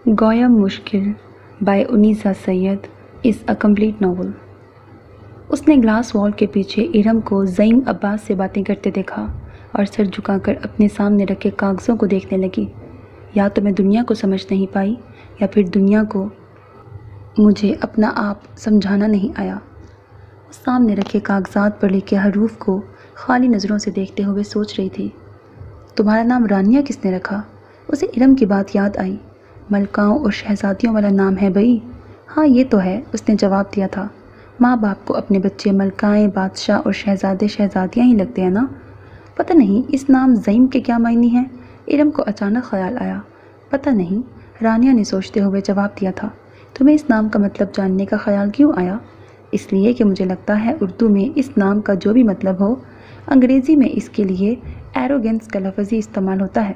گویا مشکل by Anisa Syed is a complete novel. اس نے گلاس وال کے پیچھے ارم کو زعیم عباس سے باتیں کرتے دیکھا اور سر جھکا کر اپنے سامنے رکھے کاغذوں کو دیکھنے لگی۔ یا تو میں دنیا کو سمجھ نہیں پائی یا پھر دنیا کو مجھے اپنا آپ سمجھانا نہیں آیا۔ وہ سامنے رکھے کاغذات پر لکھے حروف کو خالی نظروں سے دیکھتے ہوئے سوچ رہی تھی۔ تمہارا نام رانیہ کس نے رکھا؟ اسے ارم کی بات یاد آئی۔ ملکاؤں اور شہزادیوں والا نام ہے بھئی؟ ہاں یہ تو ہے، اس نے جواب دیا تھا۔ ماں باپ کو اپنے بچے ملکائیں، بادشاہ اور شہزادے شہزادیاں ہی لگتے ہیں نا؟ پتہ نہیں اس نام زعیم کے کیا معنی ہیں؟ ارم کو اچانک خیال آیا۔ پتہ نہیں، رانیہ نے سوچتے ہوئے جواب دیا تھا۔ تمہیں اس نام کا مطلب جاننے کا خیال کیوں آیا؟ اس لیے کہ مجھے لگتا ہے اردو میں اس نام کا جو بھی مطلب ہو، انگریزی میں اس کے لیے ایروگینس کا لفظ ہی استعمال ہوتا ہے۔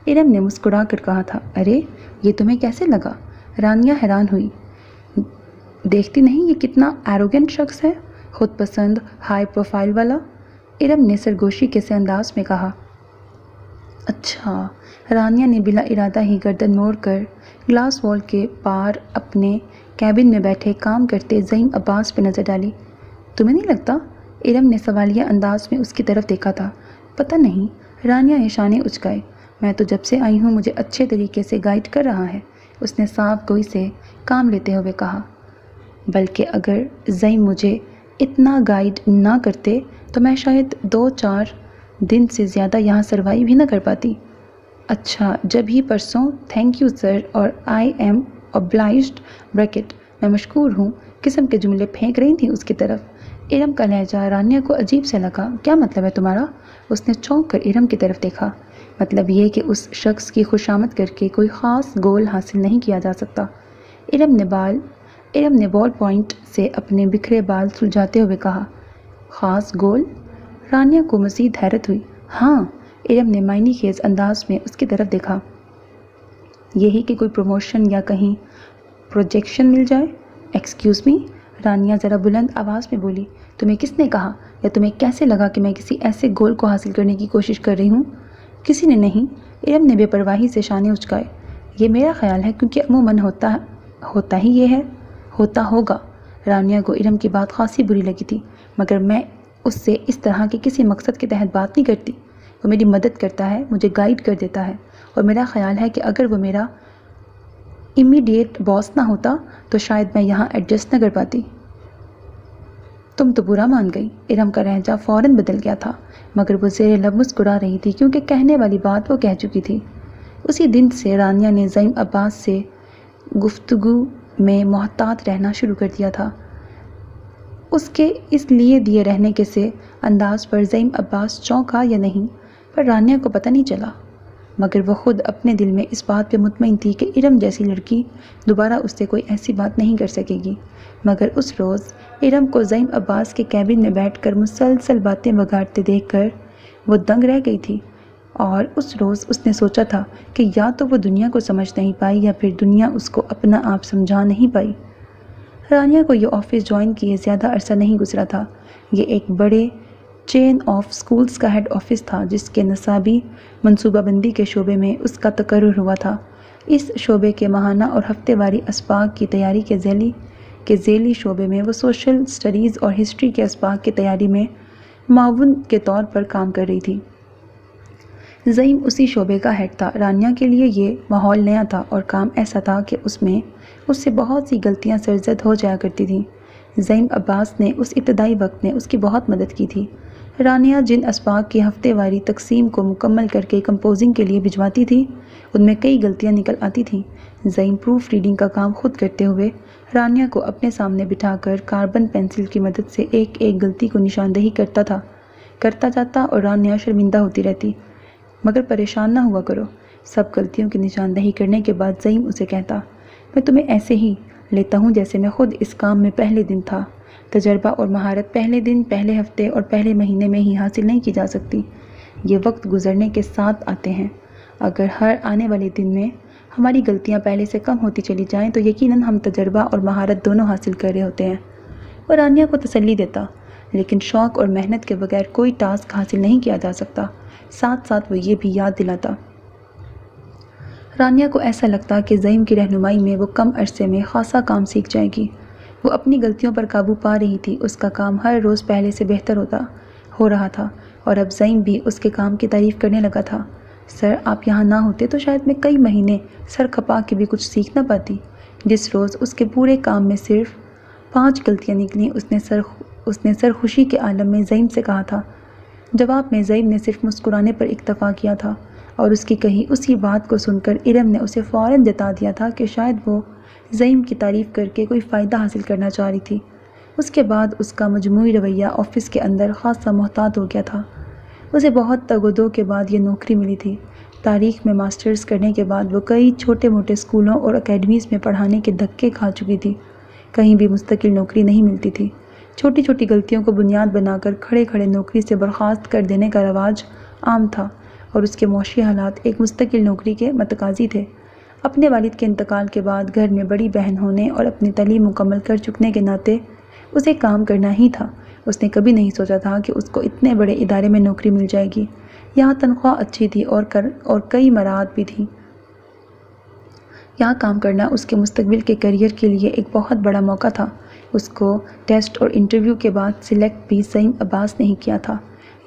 ارم نے مسکرا کر کہا تھا۔ ارے یہ تمہیں کیسے لگا؟ رانیہ حیران ہوئی۔ دیکھتی نہیں یہ کتنا ایروگینٹ شخص ہے، خود پسند، ہائی پروفائل والا؟ ارم نے سرگوشی کے سے انداز میں کہا۔ اچھا۔ رانیہ نے بلا ارادہ ہی گردن موڑ کر گلاس وال کے پار اپنے کیبن میں بیٹھے کام کرتے زعیم عباس پہ نظر ڈالی۔ تمہیں نہیں لگتا؟ ارم نے سوالیہ انداز میں اس کی طرف دیکھا تھا۔ پتہ نہیں، رانیہ نے شانے اچکائے۔ میں تو جب سے آئی ہوں مجھے اچھے طریقے سے گائیڈ کر رہا ہے، اس نے صاف گوئی سے کام لیتے ہوئے کہا۔ بلکہ اگر زعیم مجھے اتنا گائیڈ نہ کرتے تو میں شاید 2-4 دن سے زیادہ یہاں سروائیو بھی نہ کر پاتی۔ اچھا جب ہی پرسوں تھینک یو سر اور آئی ایم obliged بریکٹ میں مشکور ہوں قسم کے جملے پھینک رہی تھیں اس کی طرف۔ ارم کا لہجہ رانیہ کو عجیب سے لگا۔ کیا مطلب ہے تمہارا؟ اس نے چونک کر ارم کی طرف دیکھا۔ مطلب یہ کہ اس شخص کی خوشامد کر کے کوئی خاص گول حاصل نہیں کیا جا سکتا۔ ارم نے بال پوائنٹ سے اپنے بکھرے بال سلجھاتے ہوئے کہا۔ خاص گول؟ رانیہ کو مزید حیرت ہوئی۔ ہاں، ارم نے معنی خیز انداز میں اس کی طرف دیکھا۔ یہی کہ کوئی پروموشن یا کہیں پروجیکشن مل جائے؟ ایکسکیوز می، رانیہ ذرا بلند آواز میں بولی۔ تمہیں کس نے کہا یا تمہیں کیسے لگا کہ میں کسی ایسے گول کو حاصل کرنے کی کوشش کر رہی ہوں؟ کسی نے نہیں، ارم نے بے پرواہی سے شانے اچکائے۔ یہ میرا خیال ہے کیونکہ عموماً ہوتا ہی یہ ہے، ہوتا ہوگا۔ رانیہ کو ارم کی بات خاصی بری لگی تھی، مگر میں اس سے اس طرح کے کسی مقصد کے تحت بات نہیں کرتی۔ وہ میری مدد کرتا ہے، مجھے گائیڈ کر دیتا ہے، اور میرا خیال ہے کہ اگر وہ میرا امیڈیٹ باس نہ ہوتا تو شاید میں یہاں ایڈجسٹ نہ کر پاتی۔ تم تو برا مان گئی۔ ارم کا لہجہ فوراً بدل گیا تھا، مگر وہ زیر لب مسکرا رہی تھی کیونکہ کہنے والی بات وہ کہہ چکی تھی۔ اسی دن سے رانیہ نے زعیم عباس سے گفتگو میں محتاط رہنا شروع کر دیا تھا۔ اس کے اس لیے دیے رہنے کے سے انداز پر زعیم عباس چونکا یا نہیں، پر رانیہ کو پتہ نہیں چلا، مگر وہ خود اپنے دل میں اس بات پہ مطمئن تھی کہ ارم جیسی لڑکی دوبارہ اس سے کوئی ایسی بات نہیں کر سکے گی۔ مگر اس روز ارم کو زعیم عباس کے کیبن میں بیٹھ کر مسلسل باتیں بگاڑتے دیکھ کر وہ دنگ رہ گئی تھی، اور اس روز اس نے سوچا تھا کہ یا تو وہ دنیا کو سمجھ نہیں پائی یا پھر دنیا اس کو اپنا آپ سمجھا نہیں پائی۔ رانیہ کو یہ آفس جوائن کیے زیادہ عرصہ نہیں گزرا تھا۔ یہ ایک بڑے چین آف سکولز کا ہیڈ آفس تھا جس کے نصابی منصوبہ بندی کے شعبے میں اس کا تقرر ہوا تھا۔ اس شعبے کے ماہانہ اور ہفتے واری اسباق کی تیاری کے ذیلی شعبے میں وہ سوشل سٹڈیز اور ہسٹری کے اسباق کی تیاری میں معاون کے طور پر کام کر رہی تھی۔ زعیم اسی شعبے کا ہیڈ تھا۔ رانیہ کے لیے یہ ماحول نیا تھا اور کام ایسا تھا کہ اس سے بہت سی غلطیاں سرزد ہو جایا کرتی تھیں۔ زعیم عباس نے اس ابتدائی وقت میں اس کی بہت مدد کی تھی۔ رانیہ جن اسباق کی ہفتے واری تقسیم کو مکمل کر کے کمپوزنگ کے لیے بھجواتی تھی ان میں کئی غلطیاں نکل آتی تھیں۔ زعیم پروف ریڈنگ کا کام خود کرتے ہوئے رانیہ کو اپنے سامنے بٹھا کر کاربن پینسل کی مدد سے ایک ایک غلطی کو نشاندہی کرتا جاتا اور رانیہ شرمندہ ہوتی رہتی۔ مگر پریشان نہ ہوا کرو، سب غلطیوں کی نشاندہی کرنے کے بعد زعیم اسے کہتا، میں تمہیں ایسے ہی لیتا ہوں جیسے میں خود اس کام میں پہلے دن تھا۔ تجربہ اور مہارت پہلے دن، پہلے ہفتے اور پہلے مہینے میں ہی حاصل نہیں کی جا سکتی، یہ وقت گزرنے کے ساتھ آتے ہیں۔ اگر ہر آنے والے دن میں ہماری غلطیاں پہلے سے کم ہوتی چلی جائیں تو یقیناً ہم تجربہ اور مہارت دونوں حاصل کر رہے ہوتے ہیں۔ وہ رانیہ کو تسلی دیتا، لیکن شوق اور محنت کے بغیر کوئی ٹاسک حاصل نہیں کیا جا سکتا۔ ساتھ ساتھ وہ یہ بھی یاد دلاتا، رانیہ کو ایسا لگتا کہ زعیم کی رہنمائی میں وہ کم عرصے میں خاصا کام سیکھ جائے گی۔ وہ اپنی غلطیوں پر قابو پا رہی تھی، اس کا کام ہر روز پہلے سے بہتر ہو رہا تھا، اور اب زعیم بھی اس کے کام کی تعریف کرنے لگا تھا۔ سر، آپ یہاں نہ ہوتے تو شاید میں کئی مہینے سر کھپا کے بھی کچھ سیکھ نہ پاتی۔ جس روز اس کے پورے کام میں صرف 5 غلطیاں نکلیں، اس نے سرخوشی کے عالم میں زعیم سے کہا تھا۔ جواب میں زعیم نے صرف مسکرانے پر اکتفا کیا تھا، اور اس کی کہی اسی بات کو سن کر ارم نے اسے فوراً جتا دیا تھا کہ شاید وہ زعیم کی تعریف کر کے کوئی فائدہ حاصل کرنا چاہ رہی تھی۔ اس کے بعد اس کا مجموعی رویہ آفس کے اندر خاصا محتاط ہو گیا تھا۔ اسے بہت تگ و دو کے بعد یہ نوکری ملی تھی۔ تاریخ میں ماسٹرز کرنے کے بعد وہ کئی چھوٹے موٹے اسکولوں اور اکیڈمیز میں پڑھانے کے دھکے کھا چکی تھی۔ کہیں بھی مستقل نوکری نہیں ملتی تھی۔ چھوٹی چھوٹی غلطیوں کو بنیاد بنا کر کھڑے کھڑے نوکری سے برخاست کر دینے کا رواج عام تھا، اور اس کے معاشی حالات ایک مستقل نوکری کے متقاضی تھے۔ اپنے والد کے انتقال کے بعد گھر میں بڑی بہن ہونے اور اپنی تعلیم مکمل کر چکنے کے ناطے اسے کام کرنا ہی تھا۔ اس نے کبھی نہیں سوچا تھا کہ اس کو اتنے بڑے ادارے میں نوکری مل جائے گی۔ یہاں تنخواہ اچھی تھی اور کئی مراعات بھی تھیں۔ یہاں کام کرنا اس کے مستقبل کے کیریئر کے لیے ایک بہت بڑا موقع تھا۔ اس کو ٹیسٹ اور انٹرویو کے بعد سلیکٹ بھی زعیم عباس نے ہی کیا تھا۔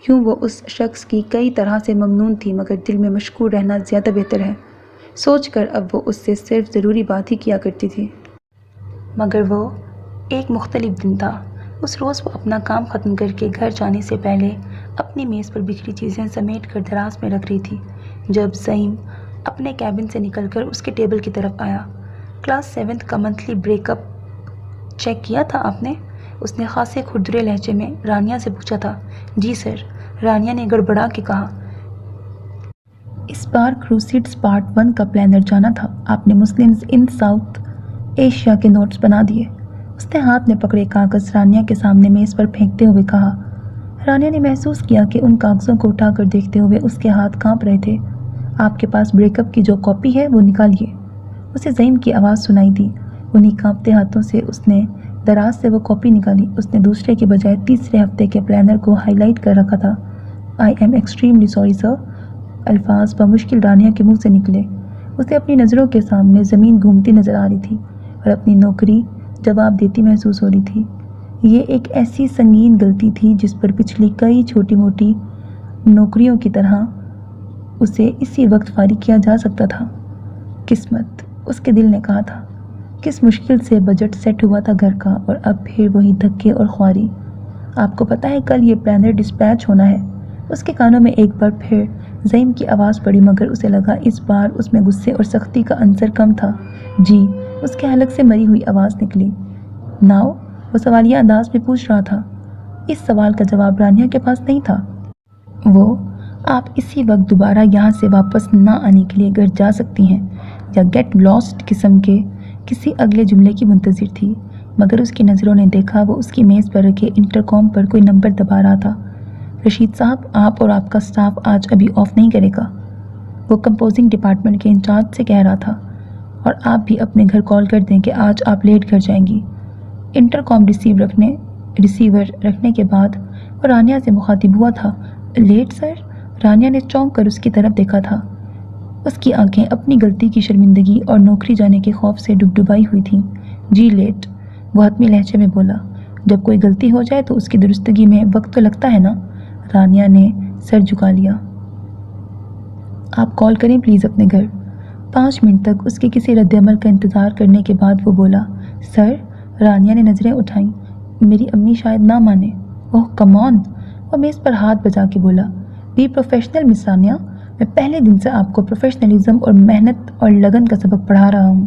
یوں وہ اس شخص کی کئی طرح سے ممنون تھی، مگر دل میں مشکور رہنا زیادہ بہتر ہے، سوچ کر اب وہ اس سے صرف ضروری بات ہی کیا کرتی تھی۔ مگر وہ ایک مختلف دن تھا۔ اس روز وہ اپنا کام ختم کر کے گھر جانے سے پہلے اپنی میز پر بکھری چیزیں سمیٹ کر دراز میں رکھ رہی تھی، جب زعیم اپنے کیبن سے نکل کر اس کے ٹیبل کی طرف آیا۔ کلاس 7 کا منتھلی بریک اپ چیک کیا تھا آپ نے؟ اس نے خاصے کھردرے لہجے میں رانیہ سے پوچھا تھا۔ جی سر، رانیہ نے گڑبڑا کے کہا۔ اس بار کروسیڈز پارٹ 1 کا پلانر جانا تھا، آپ نے مسلمز ان ساؤتھ ایشیا کے نوٹس بنا دیے۔ اس نے ہاتھ میں پکڑے کاغذ رانیہ کے سامنے میز پر پھینکتے ہوئے کہا۔ رانیہ نے محسوس کیا کہ ان کاغذوں کو اٹھا کر دیکھتے ہوئے اس کے ہاتھ کانپ رہے تھے۔ آپ کے پاس بریک اپ کی جو کاپی ہے وہ نکالیے، اسے زعیم کی آواز سنائی دی۔ انہی کانپتے ہاتھوں سے اس نے دراز سے وہ کاپی نکالی۔ اس نے دوسرے کے بجائے تیسرے ہفتے کے پلانر کو ہائی لائٹ کر رکھا تھا۔ I am extremely sorry sir, الفاظ بمشکل رانیہ کے منہ سے نکلے۔ اسے اپنی نظروں کے سامنے زمین گھومتی نظر آ رہی تھی اور اپنی نوکری جواب دیتی محسوس ہو رہی تھی۔ یہ ایک ایسی سنگین غلطی تھی جس پر پچھلی کئی چھوٹی موٹی نوکریوں کی طرح اسے اسی وقت فارغ کیا جا سکتا تھا۔ قسمت، اس کے دل نے کہا تھا۔ کس مشکل سے بجٹ سیٹ ہوا تھا گھر کا، اور اب پھر وہی دھکے اور خواری۔ آپ کو پتہ ہے کل یہ پلانر ڈسپیچ ہونا ہے؟ اس کے کانوں میں ایک بار پھر زعیم کی آواز پڑی، مگر اسے لگا اس بار اس میں غصے اور سختی کا عنصر کم تھا۔ جی، اس کے حلق سے مری ہوئی آواز نکلی۔ ناؤ، وہ سوالیہ انداز میں پوچھ رہا تھا۔ اس سوال کا جواب رانیہ کے پاس نہیں تھا۔ وہ آپ اسی وقت دوبارہ یہاں سے واپس نہ آنے کے لیے گھر جا سکتی ہیں، یا گیٹ لاسٹ قسم کے کسی اگلے جملے کی منتظر تھی، مگر اس کی نظروں نے دیکھا وہ اس کی میز پر رکھے انٹرکام پر کوئی نمبر دبا رہا تھا۔ رشید صاحب، آپ اور آپ کا سٹاف آج ابھی آف نہیں کرے گا، وہ کمپوزنگ ڈپارٹمنٹ کے انچارج سے کہہ رہا تھا، اور آپ بھی اپنے گھر کال کر دیں کہ آج آپ لیٹ گھر جائیں گی۔ انٹرکام ریسیور رکھنے کے بعد وہ رانیہ سے مخاطب ہوا تھا۔ لیٹ سر؟ رانیہ نے چونک کر اس کی طرف دیکھا تھا۔ اس کی آنکھیں اپنی غلطی کی شرمندگی اور نوکری جانے کے خوف سے ڈبڈبائی ہوئی تھیں۔ جی لیٹ، وہ حتمی لہجے میں بولا۔ جب کوئی غلطی ہو جائے تو اس کی درستگی میں وقت تو لگتا ہے نا؟ رانیہ نے سر جھکا لیا۔ آپ کال کریں پلیز اپنے گھر۔ 5 منٹ تک اس کے کسی رد عمل کا انتظار کرنے کے بعد وہ بولا، سر؟ رانیہ نے نظریں اٹھائیں۔ میری امی شاید نہ مانے۔ اوہ کم آن، وہ میز پر ہاتھ بجا کے بولا۔ بی پروفیشنل مس رانیہ، میں پہلے دن سے آپ کو پروفیشنلزم اور محنت اور لگن کا سبق پڑھا رہا ہوں۔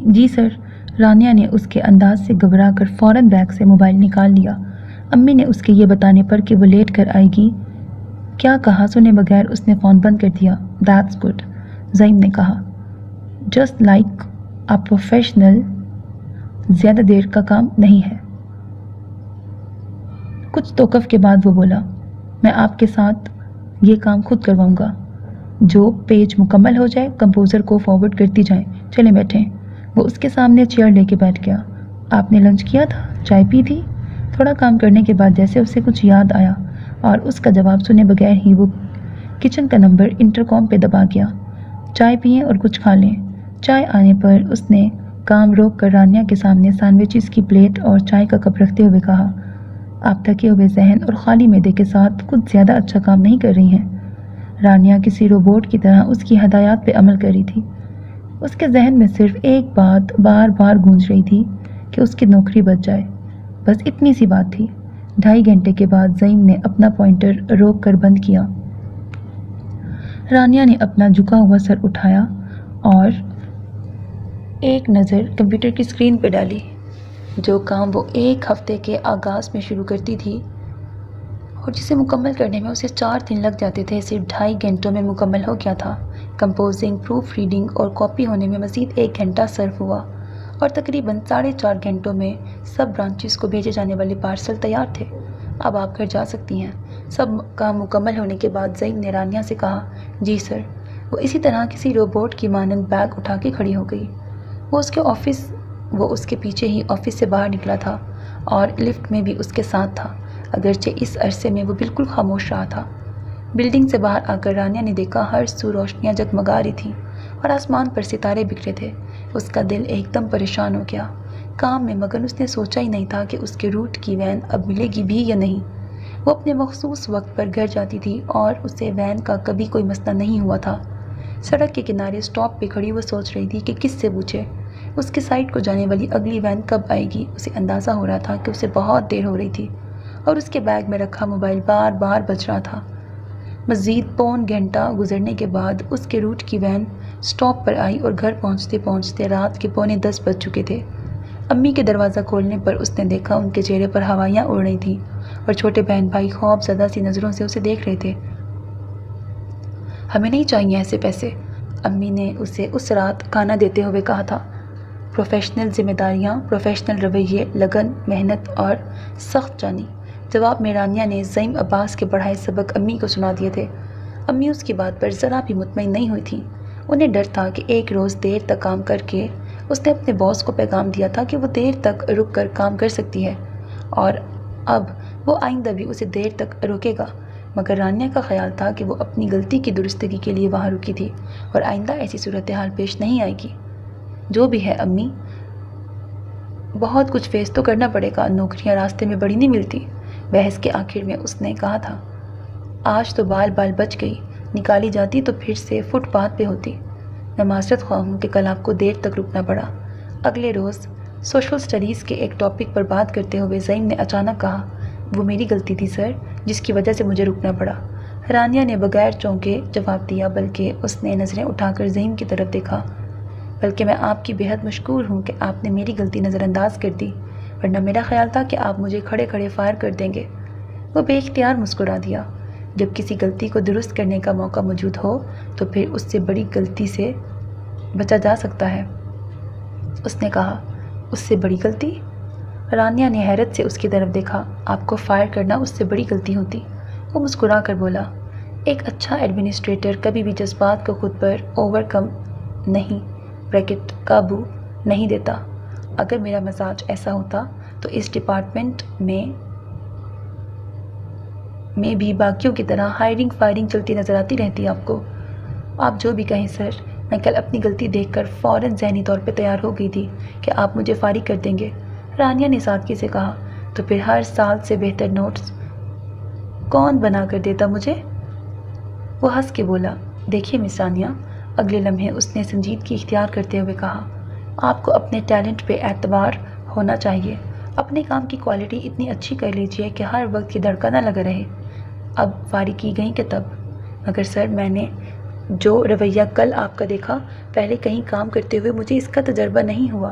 جی سر، رانیہ نے اس کے انداز سے گھبرا کر فوراً بیگ سے موبائل نکال لیا۔ امی نے اس کے یہ بتانے پر کہ وہ لیٹ کر آئے گی کیا کہا سنے بغیر اس نے فون بند کر دیا۔ دیٹس گڈ، زعیم نے کہا۔ جسٹ لائک اے پروفیشنل، زیادہ دیر کا کام نہیں ہے۔ کچھ توقف کے بعد وہ بولا، میں آپ کے ساتھ یہ کام خود کرواؤں گا۔ جو پیج مکمل ہو جائے کمپوزر کو فارورڈ کرتی جائیں۔ چلیں بیٹھیں۔ وہ اس کے سامنے چیئر لے کے بیٹھ گیا۔ آپ نے لنچ کیا تھا؟ چائے پی تھی؟ تھوڑا کام کرنے کے بعد جیسے اسے کچھ یاد آیا اور اس کا جواب سنے بغیر ہی وہ کچن کا نمبر انٹرکام پہ دبا گیا۔ چائے پئیں اور کچھ کھا لیں۔ چائے آنے پر اس نے کام روک کر رانیہ کے سامنے سینڈوچز کی پلیٹ اور چائے کا کپ رکھتے ہوئے کہا، آپ تھکے ہوئے ذہن اور خالی معدے کے ساتھ کچھ زیادہ اچھا کام نہیں کر رہی ہیں۔ رانیہ کسی روبوٹ کی طرح اس کی ہدایات پہ عمل کر رہی تھی۔ اس کے ذہن میں صرف ایک بات بار بار گونج رہی تھی کہ اس کی نوکری بچ جائے، بس اتنی سی بات تھی۔ 2.5 گھنٹے کے بعد زعیم نے اپنا پوائنٹر روک کر بند کیا۔ رانیہ نے اپنا جھکا ہوا سر اٹھایا اور ایک نظر کمپیوٹر کی اسکرین پہ ڈالی۔ جو کام وہ 1 ہفتے کے آغاز میں شروع کرتی تھی اور جسے مکمل کرنے میں اسے 4 دن لگ جاتے تھے، صرف 2.5 گھنٹوں میں مکمل ہو گیا تھا۔ کمپوزنگ، پروف ریڈنگ اور کاپی ہونے میں مزید 1 گھنٹہ صرف ہوا اور تقریباً 4.5 گھنٹوں میں سب برانچز کو بھیجے جانے والے پارسل تیار تھے۔ اب آپ گھر جا سکتی ہیں۔ سب کام مکمل ہونے کے بعد زعیم نے رانیہ سے کہا، جی سر۔ وہ اسی طرح کسی روبوٹ کی مانند بیگ اٹھا کے کھڑی ہو گئی۔ وہ اس کے پیچھے ہی آفس سے باہر نکلا تھا اور لفٹ میں بھی اس کے ساتھ تھا، اگرچہ اس عرصے میں وہ بالکل خاموش رہا تھا۔ بلڈنگ سے باہر آ کر رانیہ نے دیکھا ہر سو روشنیاں جگمگا رہی تھیں اور آسمان پر ستارے بکھرے تھے۔ اس کا دل ایک دم پریشان ہو گیا۔ کام میں مگن اس نے سوچا ہی نہیں تھا کہ اس کے روٹ کی وین اب ملے گی بھی یا نہیں۔ وہ اپنے مخصوص وقت پر گھر جاتی تھی اور اسے وین کا کبھی کوئی مسئلہ نہیں ہوا تھا۔ سڑک کے کنارے اسٹاپ پہ کھڑی وہ سوچ رہی تھی کہ کس سے پوچھے اس کے سائٹ کو جانے والی اگلی وین کب آئے گی۔ اسے اندازہ ہو رہا تھا کہ اسے بہت دیر ہو رہی تھی اور اس کے بیگ میں رکھا موبائل بار بار بج رہا تھا۔ مزید 1.25 گھنٹہ گزرنے کے بعد اس کے روٹ کی وین اسٹاپ پر آئی اور گھر پہنچتے پہنچتے رات کے 9:45 بج چکے تھے۔ امی کے دروازہ کھولنے پر اس نے دیکھا ان کے چہرے پر ہوائیاں اڑ رہی تھیں اور چھوٹے بہن بھائی خوف زدہ سی نظروں سے اسے دیکھ رہے تھے۔ ہمیں نہیں چاہیے ایسے پیسے، امی نے اسے اس رات کھانا دیتے ہوئے کہا تھا۔ پروفیشنل ذمہ داریاں، پروفیشنل رویے، لگن، محنت اور سخت جانی۔ جواب میں رانیہ نے زعیم عباس کے پڑھائے سبق امی کو سنا دیے تھے۔ امی اس کی بات پر ذرا بھی مطمئن نہیں ہوئی تھیں۔ انہیں ڈر تھا کہ ایک روز دیر تک کام کر کے اس نے اپنے باس کو پیغام دیا تھا کہ وہ دیر تک رک کر کام کر سکتی ہے اور اب وہ آئندہ بھی اسے دیر تک روکے گا، مگر رانیہ کا خیال تھا کہ وہ اپنی غلطی کی درستگی کے لیے وہاں رکی تھی اور آئندہ ایسی صورتحال پیش نہیں آئے گی۔ جو بھی ہے امی، بہت کچھ فیس تو کرنا پڑے گا، نوکریاں راستے میں بڑی نہیں ملتی۔ بحث کے آخر میں اس نے کہا تھا، آج تو بال بچ گئی، نکالی جاتی تو پھر سے فٹ پاتھ پہ ہوتی۔ میں معذرت خواہ ہوں کہ کل آپ کو دیر تک رکنا پڑا۔ اگلے روز سوشل سٹڈیز کے ایک ٹاپک پر بات کرتے ہوئے زعیم نے اچانک کہا، وہ میری غلطی تھی سر، جس کی وجہ سے مجھے رکنا پڑا۔ رانیہ نے بغیر چونکے جواب دیا، بلکہ اس نے نظریں اٹھا کر زعیم کی طرف دیکھا۔ بلکہ میں آپ کی بہت مشکور ہوں کہ آپ نے میری غلطی نظر انداز کر دی، ورنہ میرا خیال تھا کہ آپ مجھے کھڑے کھڑے فائر کر دیں گے۔ وہ بے اختیار مسکرا دیا۔ جب کسی غلطی کو درست کرنے کا موقع موجود ہو تو پھر اس سے بڑی غلطی سے بچا جا سکتا ہے۔ اس نے کہا، اس سے بڑی غلطی؟ رانیہ نے حیرت سے اس کی طرف دیکھا۔ آپ کو فائر کرنا اس سے بڑی غلطی ہوتی؟ وہ مسکرا کر بولا، ایک اچھا ایڈمنسٹریٹر کبھی بھی جذبات کو خود پر قابو نہیں دیتا۔ اگر میرا مزاج ایسا ہوتا تو اس ڈپارٹمنٹ میں بھی باقیوں کی طرح ہائرنگ فائرنگ چلتی نظر آتی رہتی آپ کو۔ آپ جو بھی کہیں سر، میں کل اپنی غلطی دیکھ کر فوراً ذہنی طور پہ تیار ہو گئی تھی کہ آپ مجھے فارغ کر دیں گے۔ رانیہ نے سادگی سے کہا، تو پھر ہر سال سے بہتر نوٹس کون بنا کر دیتا مجھے؟ وہ ہنس کے بولا، دیکھیے مس رانیہ، اگلے لمحے اس نے سنجیدگی اختیار کرتے ہوئے کہا، آپ کو اپنے ٹیلنٹ پہ اعتبار ہونا چاہیے۔ اپنے کام کی کوالٹی اتنی اچھی کر لیجئے کہ ہر وقت کی دھڑکن نہ لگا رہے۔ اب فارغ کی گئیں کہ تب؟ مگر سر، میں نے جو رویہ کل آپ کا دیکھا، پہلے کہیں کام کرتے ہوئے مجھے اس کا تجربہ نہیں ہوا۔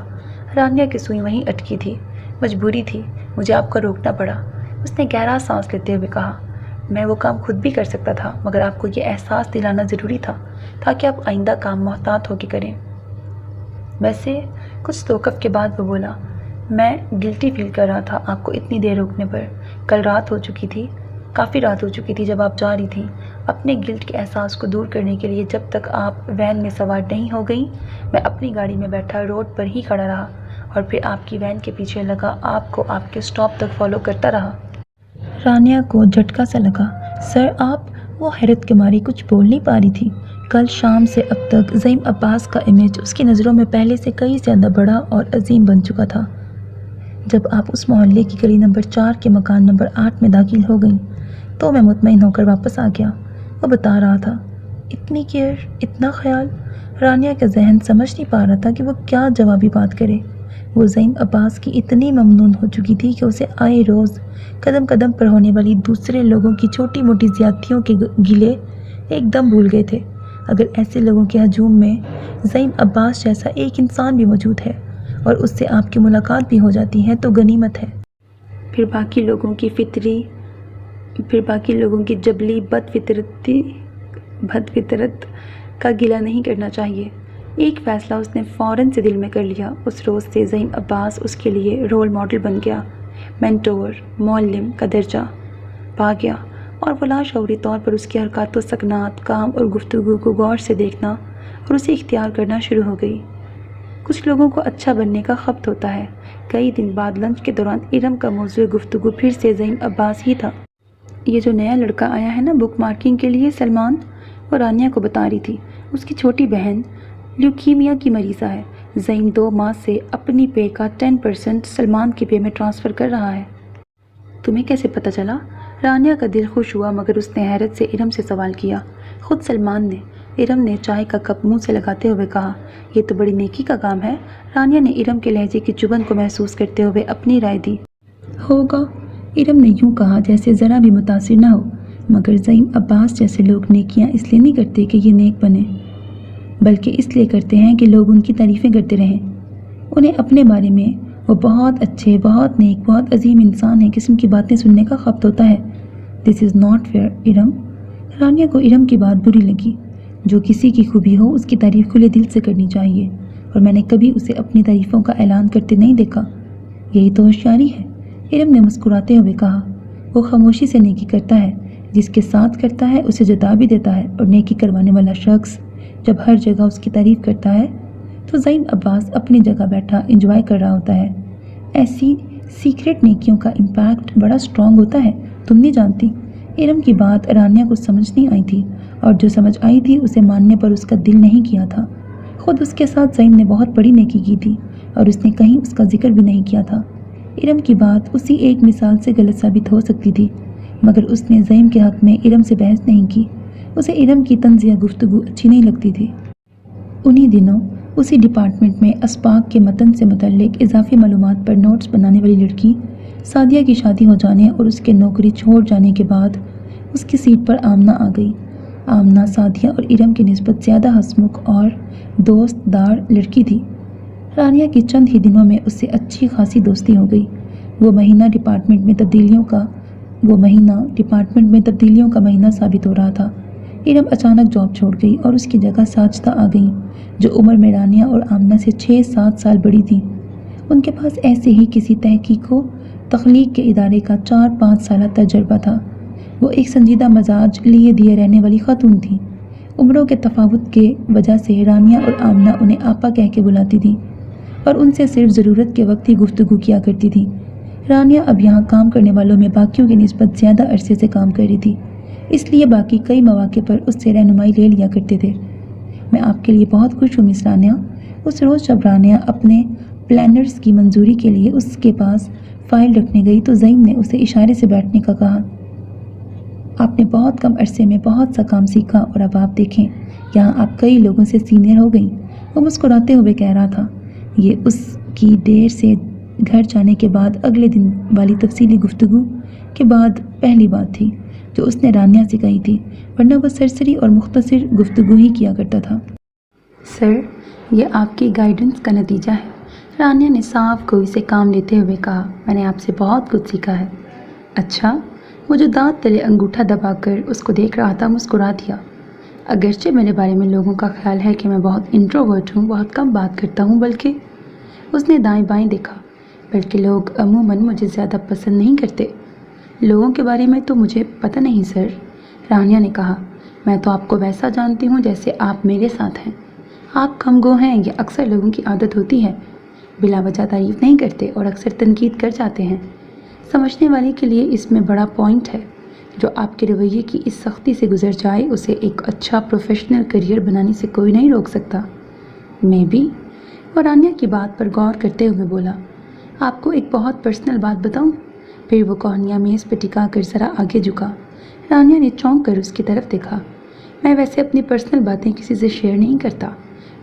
رانیہ کی سوئی وہیں اٹکی تھی۔ مجبوری تھی، مجھے آپ کو روکنا پڑا۔ اس نے گہرا سانس لیتے ہوئے کہا، میں وہ کام خود بھی کر سکتا تھا، مگر آپ کو یہ احساس دلانا ضروری تھا تاکہ آپ آئندہ کام محتاط ہو کے کریں۔ ویسے کچھ توقف کے بعد وہ بولا، میں گلٹی فیل کر رہا تھا آپ کو اتنی دیر روکنے پر۔ کل رات ہو چکی تھی، کافی رات ہو چکی تھی جب آپ جا رہی تھیں۔ اپنے گلٹ کے احساس کو دور کرنے کے لیے جب تک آپ وین میں سوار نہیں ہو گئیں، میں اپنی گاڑی میں بیٹھا روڈ پر ہی کھڑا رہا اور پھر آپ کی وین کے پیچھے لگا آپ کو آپ کے سٹاپ تک فالو کرتا رہا۔ رانیہ کو جھٹکا سا لگا۔ سر آپ؟ وہ حیرت کے ماری کچھ بول نہیں پا رہی تھی۔ کل شام سے اب تک زعیم عباس کا امیج اس کی نظروں میں پہلے سے کئی زیادہ بڑا اور عظیم بن چکا تھا۔ جب آپ اس محلے کی گلی نمبر 4 کے مکان نمبر 8 میں داخل ہو گئیں تو میں مطمئن ہو کر واپس آ گیا۔ وہ بتا رہا تھا، اتنی کیئر، اتنا خیال۔ رانیہ کا ذہن سمجھ نہیں پا رہا تھا کہ وہ کیا جوابی بات کرے۔ وہ زعیم عباس کی اتنی ممنون ہو چکی تھی کہ اسے آئے روز قدم قدم پر ہونے والی دوسرے لوگوں کی چھوٹی موٹی زیادتیوں کے گلے ایک دم بھول گئے تھے۔ اگر ایسے لوگوں کے ہجوم میں زعیم عباس جیسا ایک انسان بھی موجود ہے اور اس سے آپ کی ملاقات بھی ہو جاتی ہے تو غنیمت ہے۔ پھر باقی لوگوں کی جبلی بد فطرت کا گلہ نہیں کرنا چاہیے۔ ایک فیصلہ اس نے فوراً سے دل میں کر لیا۔ اس روز سے زعیم عباس اس کے لیے رول ماڈل بن گیا، مینٹور، معلم کا درجہ پا گیا، اور وہ لاشعوری طور پر اس کی حرکات و سکنات، کام اور گفتگو کو غور سے دیکھنا اور اسے اختیار کرنا شروع ہو گئی۔ کچھ لوگوں کو اچھا بننے کا خبط ہوتا ہے۔ کئی دن بعد لنچ کے دوران ارم کا موضوع گفتگو پھر سے زعیم عباس ہی تھا۔ یہ جو نیا لڑکا آیا ہے نا بک مارکنگ کے لیے، سلمان، وہ رانیہ کو بتا رہی تھی، اس کی چھوٹی بہن لیوکیمیا کی مریضہ ہے۔ زعیم 2 ماہ سے اپنی پے کا 10% سلمان کی پے میں ٹرانسفر کر رہا ہے۔ تمہیں کیسے پتہ چلا؟ رانیہ کا دل خوش ہوا، مگر اس نے حیرت سے ارم سے سوال کیا۔ خود سلمان نے۔ ارم نے چائے کا کپ منہ سے لگاتے ہوئے کہا، یہ تو بڑی نیکی کا کام ہے۔ رانیہ نے ارم کے لہجے کی چبھن کو محسوس کرتے ہوئے اپنی رائے دی۔ ہوگا، ارم نے یوں کہا جیسے ذرا بھی متاثر نہ ہو، مگر زعیم عباس جیسے لوگ نیکیاں اس لیے نہیں کرتے کہ یہ نیک بنے، بلکہ اس لیے کرتے ہیں کہ لوگ ان کی تعریفیں کرتے رہیں۔ انہیں اپنے بارے میں وہ بہت اچھے، بہت نیک، بہت عظیم انسان ہیں قسم کی باتیں سننے کا خبط ہوتا ہے۔ دس is not fair Iram. Rania کو ارم کی بات بری لگی۔ جو کسی کی خوبی ہو اس کی تعریف کھلے دل سے کرنی چاہیے، اور میں نے کبھی اسے اپنی تعریفوں کا اعلان کرتے نہیں دیکھا۔ یہی تو ہوشیاری ہے، ارم نے مسکراتے ہوئے کہا۔ وہ خاموشی سے نیکی کرتا ہے، جس کے ساتھ کرتا ہے اسے جتا بھی دیتا ہے، اور نیکی کروانے والا شخص جب ہر جگہ اس کی تعریف کرتا ہے تو زعیم عباس اپنی جگہ بیٹھا انجوائے کر رہا ہوتا ہے۔ ایسی سیکرٹ نیکیوں کا امپیکٹ بڑا اسٹرانگ ہوتا ہے، تم نہیں جانتی؟ ارم کی بات رانیہ کو سمجھ نہیں آئی تھی، اور جو سمجھ آئی تھی اسے ماننے پر اس کا دل نہیں کیا تھا۔ خود اس کے ساتھ زعیم نے بہت بڑی نیکی کی تھی، اور اس نے کہیں اس کا ذکر بھی نہیں کیا تھا۔ ارم کی بات اسی ایک مثال سے غلط ثابت ہو سکتی تھی، مگر اس نے زعیم کے حق میں ارم سے بحث نہیں کی۔ اسے ارم کی طنزیہ گفتگو اچھی نہیں لگتی تھی۔ انہی دنوں اسی ڈپارٹمنٹ میں اسپاک کے متن سے متعلق اضافی معلومات پر نوٹس بنانے والی لڑکی سعدیہ کی شادی ہو جانے اور اس کے نوکری چھوڑ جانے کے بعد اس کی سیٹ پر آمنہ آ گئی۔ آمنہ سعدیہ اور ارم کی نسبت زیادہ ہنسمکھ اور دوست دار لڑکی تھی۔ رانیہ کی چند ہی دنوں میں اس سے اچھی خاصی دوستی ہو گئی۔ وہ مہینہ ڈپارٹمنٹ میں تبدیلیوں کا مہینہ ثابت ہو رہا تھا۔ ارم اچانک جاب چھوڑ گئی اور اس کی جگہ ساجدہ آ گئیں، جو عمر میں رانیہ اور آمنہ سے 6-7 سال بڑی تھیں۔ ان کے پاس ایسے ہی کسی تحقیق و تخلیق کے ادارے کا 4-5 سالہ تجربہ تھا۔ وہ ایک سنجیدہ مزاج لیے دیے رہنے والی خاتون تھیں۔ عمروں کے تفاوت کے وجہ سے رانیہ اور آمنہ انہیں آپا کہہ کے بلاتی تھیں، اور ان سے صرف ضرورت کے وقت ہی گفتگو کیا کرتی تھیں۔ رانیہ اب یہاں کام کرنے والوں میں باقیوں کی نسبت زیادہ عرصے سے کام کر رہی تھی، اس لیے باقی کئی مواقع پر اس سے رہنمائی لے لیا کرتے تھے۔ میں آپ کے لیے بہت خوش ہوں مس رانیہ۔ اس روز جب رانیہ اپنے پلانرز کی منظوری کے لیے اس کے پاس فائل رکھنے گئی تو زعیم نے اسے اشارے سے بیٹھنے کا کہا۔ آپ نے بہت کم عرصے میں بہت سا کام سیکھا، اور اب آپ دیکھیں یہاں آپ کئی لوگوں سے سینئر ہو گئیں۔ وہ مسکراتے ہوئے کہہ رہا تھا۔ یہ اس کی دیر سے گھر جانے کے بعد اگلے دن والی تفصیلی گفتگو کے بعد پہلی بات تھی جو اس نے رانیہ سے کہی تھی، ورنہ وہ سرسری اور مختصر گفتگو ہی کیا کرتا تھا۔ سر، یہ آپ کی گائیڈنس کا نتیجہ ہے، رانیہ نے صاف کوئی سے کام لیتے ہوئے کہا۔ میں نے آپ سے بہت کچھ سیکھا ہے۔ اچھا؟ وہ جو دانت تلے انگوٹھا دبا کر اس کو دیکھ رہا تھا مسکرا دیا۔ اگرچہ میرے بارے میں لوگوں کا خیال ہے کہ میں بہت انٹروورٹ ہوں، بہت کم بات کرتا ہوں، بلکہ اس نے دائیں بائیں دیکھا، بلکہ لوگ عموماً مجھے زیادہ پسند نہیں کرتے۔ لوگوں کے بارے میں تو مجھے پتہ نہیں سر، رانیہ نے کہا۔ میں تو آپ کو ویسا جانتی ہوں جیسے آپ میرے ساتھ ہیں۔ آپ کم گو ہیں، یہ اکثر لوگوں کی عادت ہوتی ہے، بلا وجہ تعریف نہیں کرتے اور اکثر تنقید کر جاتے ہیں۔ سمجھنے والے کے لیے اس میں بڑا پوائنٹ ہے۔ جو آپ کے رویے کی اس سختی سے گزر جائے اسے ایک اچھا پروفیشنل کریئر بنانے سے کوئی نہیں روک سکتا۔ میں بھی، اور رانیہ کی بات پر غور کرتے ہوئے بولا، آپ کو ایک بہت پرسنل بات بتاؤں؟ پھر وہ کوہنیاں میز پہ ٹکا کر ذرا آگے جھکا۔ رانیہ نے چونک کر اس کی طرف دیکھا۔ میں ویسے اپنی پرسنل باتیں کسی سے شیئر نہیں کرتا،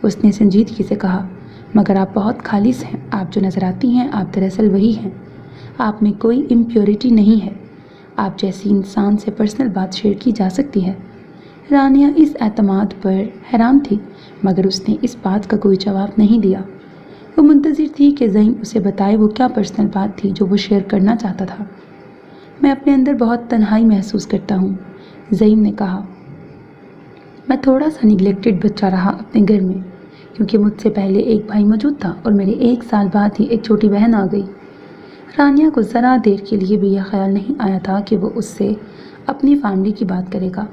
اس نے سنجیدگی سے کہا، مگر آپ بہت خالص ہیں، آپ جو نظر آتی ہیں آپ دراصل وہی ہیں، آپ میں کوئی امپیورٹی نہیں ہے، آپ جیسی انسان سے پرسنل بات شیئر کی جا سکتی ہے۔ رانیہ اس اعتماد پر حیران تھی، مگر اس نے اس بات کا کوئی جواب نہیں دیا۔ وہ منتظر تھی کہ زعیم اسے بتائے وہ کیا پرسنل بات تھی جو وہ شیئر کرنا چاہتا تھا۔ میں اپنے اندر بہت تنہائی محسوس کرتا ہوں، زعیم نے کہا۔ میں تھوڑا سا نگلیکٹڈ بچہ رہا اپنے گھر میں، کیونکہ مجھ سے پہلے ایک بھائی موجود تھا اور میرے 1 سال بعد ہی ایک چھوٹی بہن آ گئی۔ رانیہ کو ذرا دیر کے لیے بھی یہ خیال نہیں آیا تھا کہ وہ اس سے اپنی فیملی کی بات کرے گا۔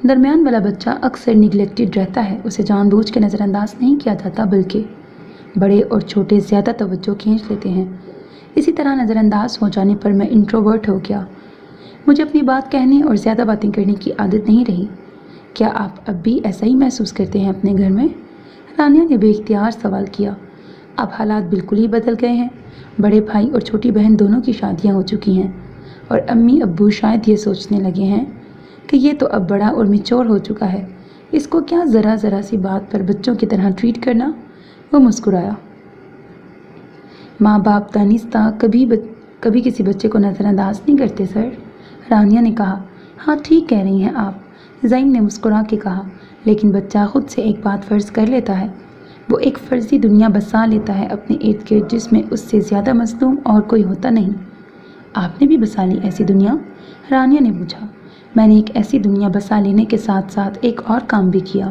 درمیان والا بچہ اکثر نگلیکٹڈ رہتا ہے، اسے جان بوجھ کے نظر انداز نہیں کیا جاتا، بلکہ بڑے اور چھوٹے زیادہ توجہ کھینچ لیتے ہیں۔ اسی طرح نظر انداز ہو جانے پر میں انٹروورٹ ہو گیا۔ مجھے اپنی بات کہنے اور زیادہ باتیں کرنے کی عادت نہیں رہی۔ کیا آپ اب بھی ایسا ہی محسوس کرتے ہیں اپنے گھر میں؟ رانیہ نے بے اختیار سوال کیا۔ اب حالات بالکل ہی بدل گئے ہیں۔ بڑے بھائی اور چھوٹی بہن دونوں کی شادیاں ہو چکی ہیں، اور امی ابو شاید یہ سوچنے لگے ہیں کہ یہ تو اب بڑا اور میچور ہو چکا ہے، اس کو کیا ذرا سی بات پر بچوں کی طرح ٹریٹ کرنا۔ وہ مسکرایا۔ ماں باپ دانستہ کبھی کسی بچے کو نظر انداز نہیں کرتے سر، رانیہ نے کہا۔ ہاں ٹھیک کہہ رہی ہیں آپ، زعیم نے مسکرا کے کہا، لیکن بچہ خود سے ایک بات فرض کر لیتا ہے، وہ ایک فرضی دنیا بسا لیتا ہے اپنے ارد گرد جس میں اس سے زیادہ مظلوم اور کوئی ہوتا نہیں۔ آپ نے بھی بسا لی ایسی دنیا؟ رانیہ نے پوچھا۔ میں نے ایک ایسی دنیا بسا لینے کے ساتھ ساتھ ایک اور کام بھی کیا۔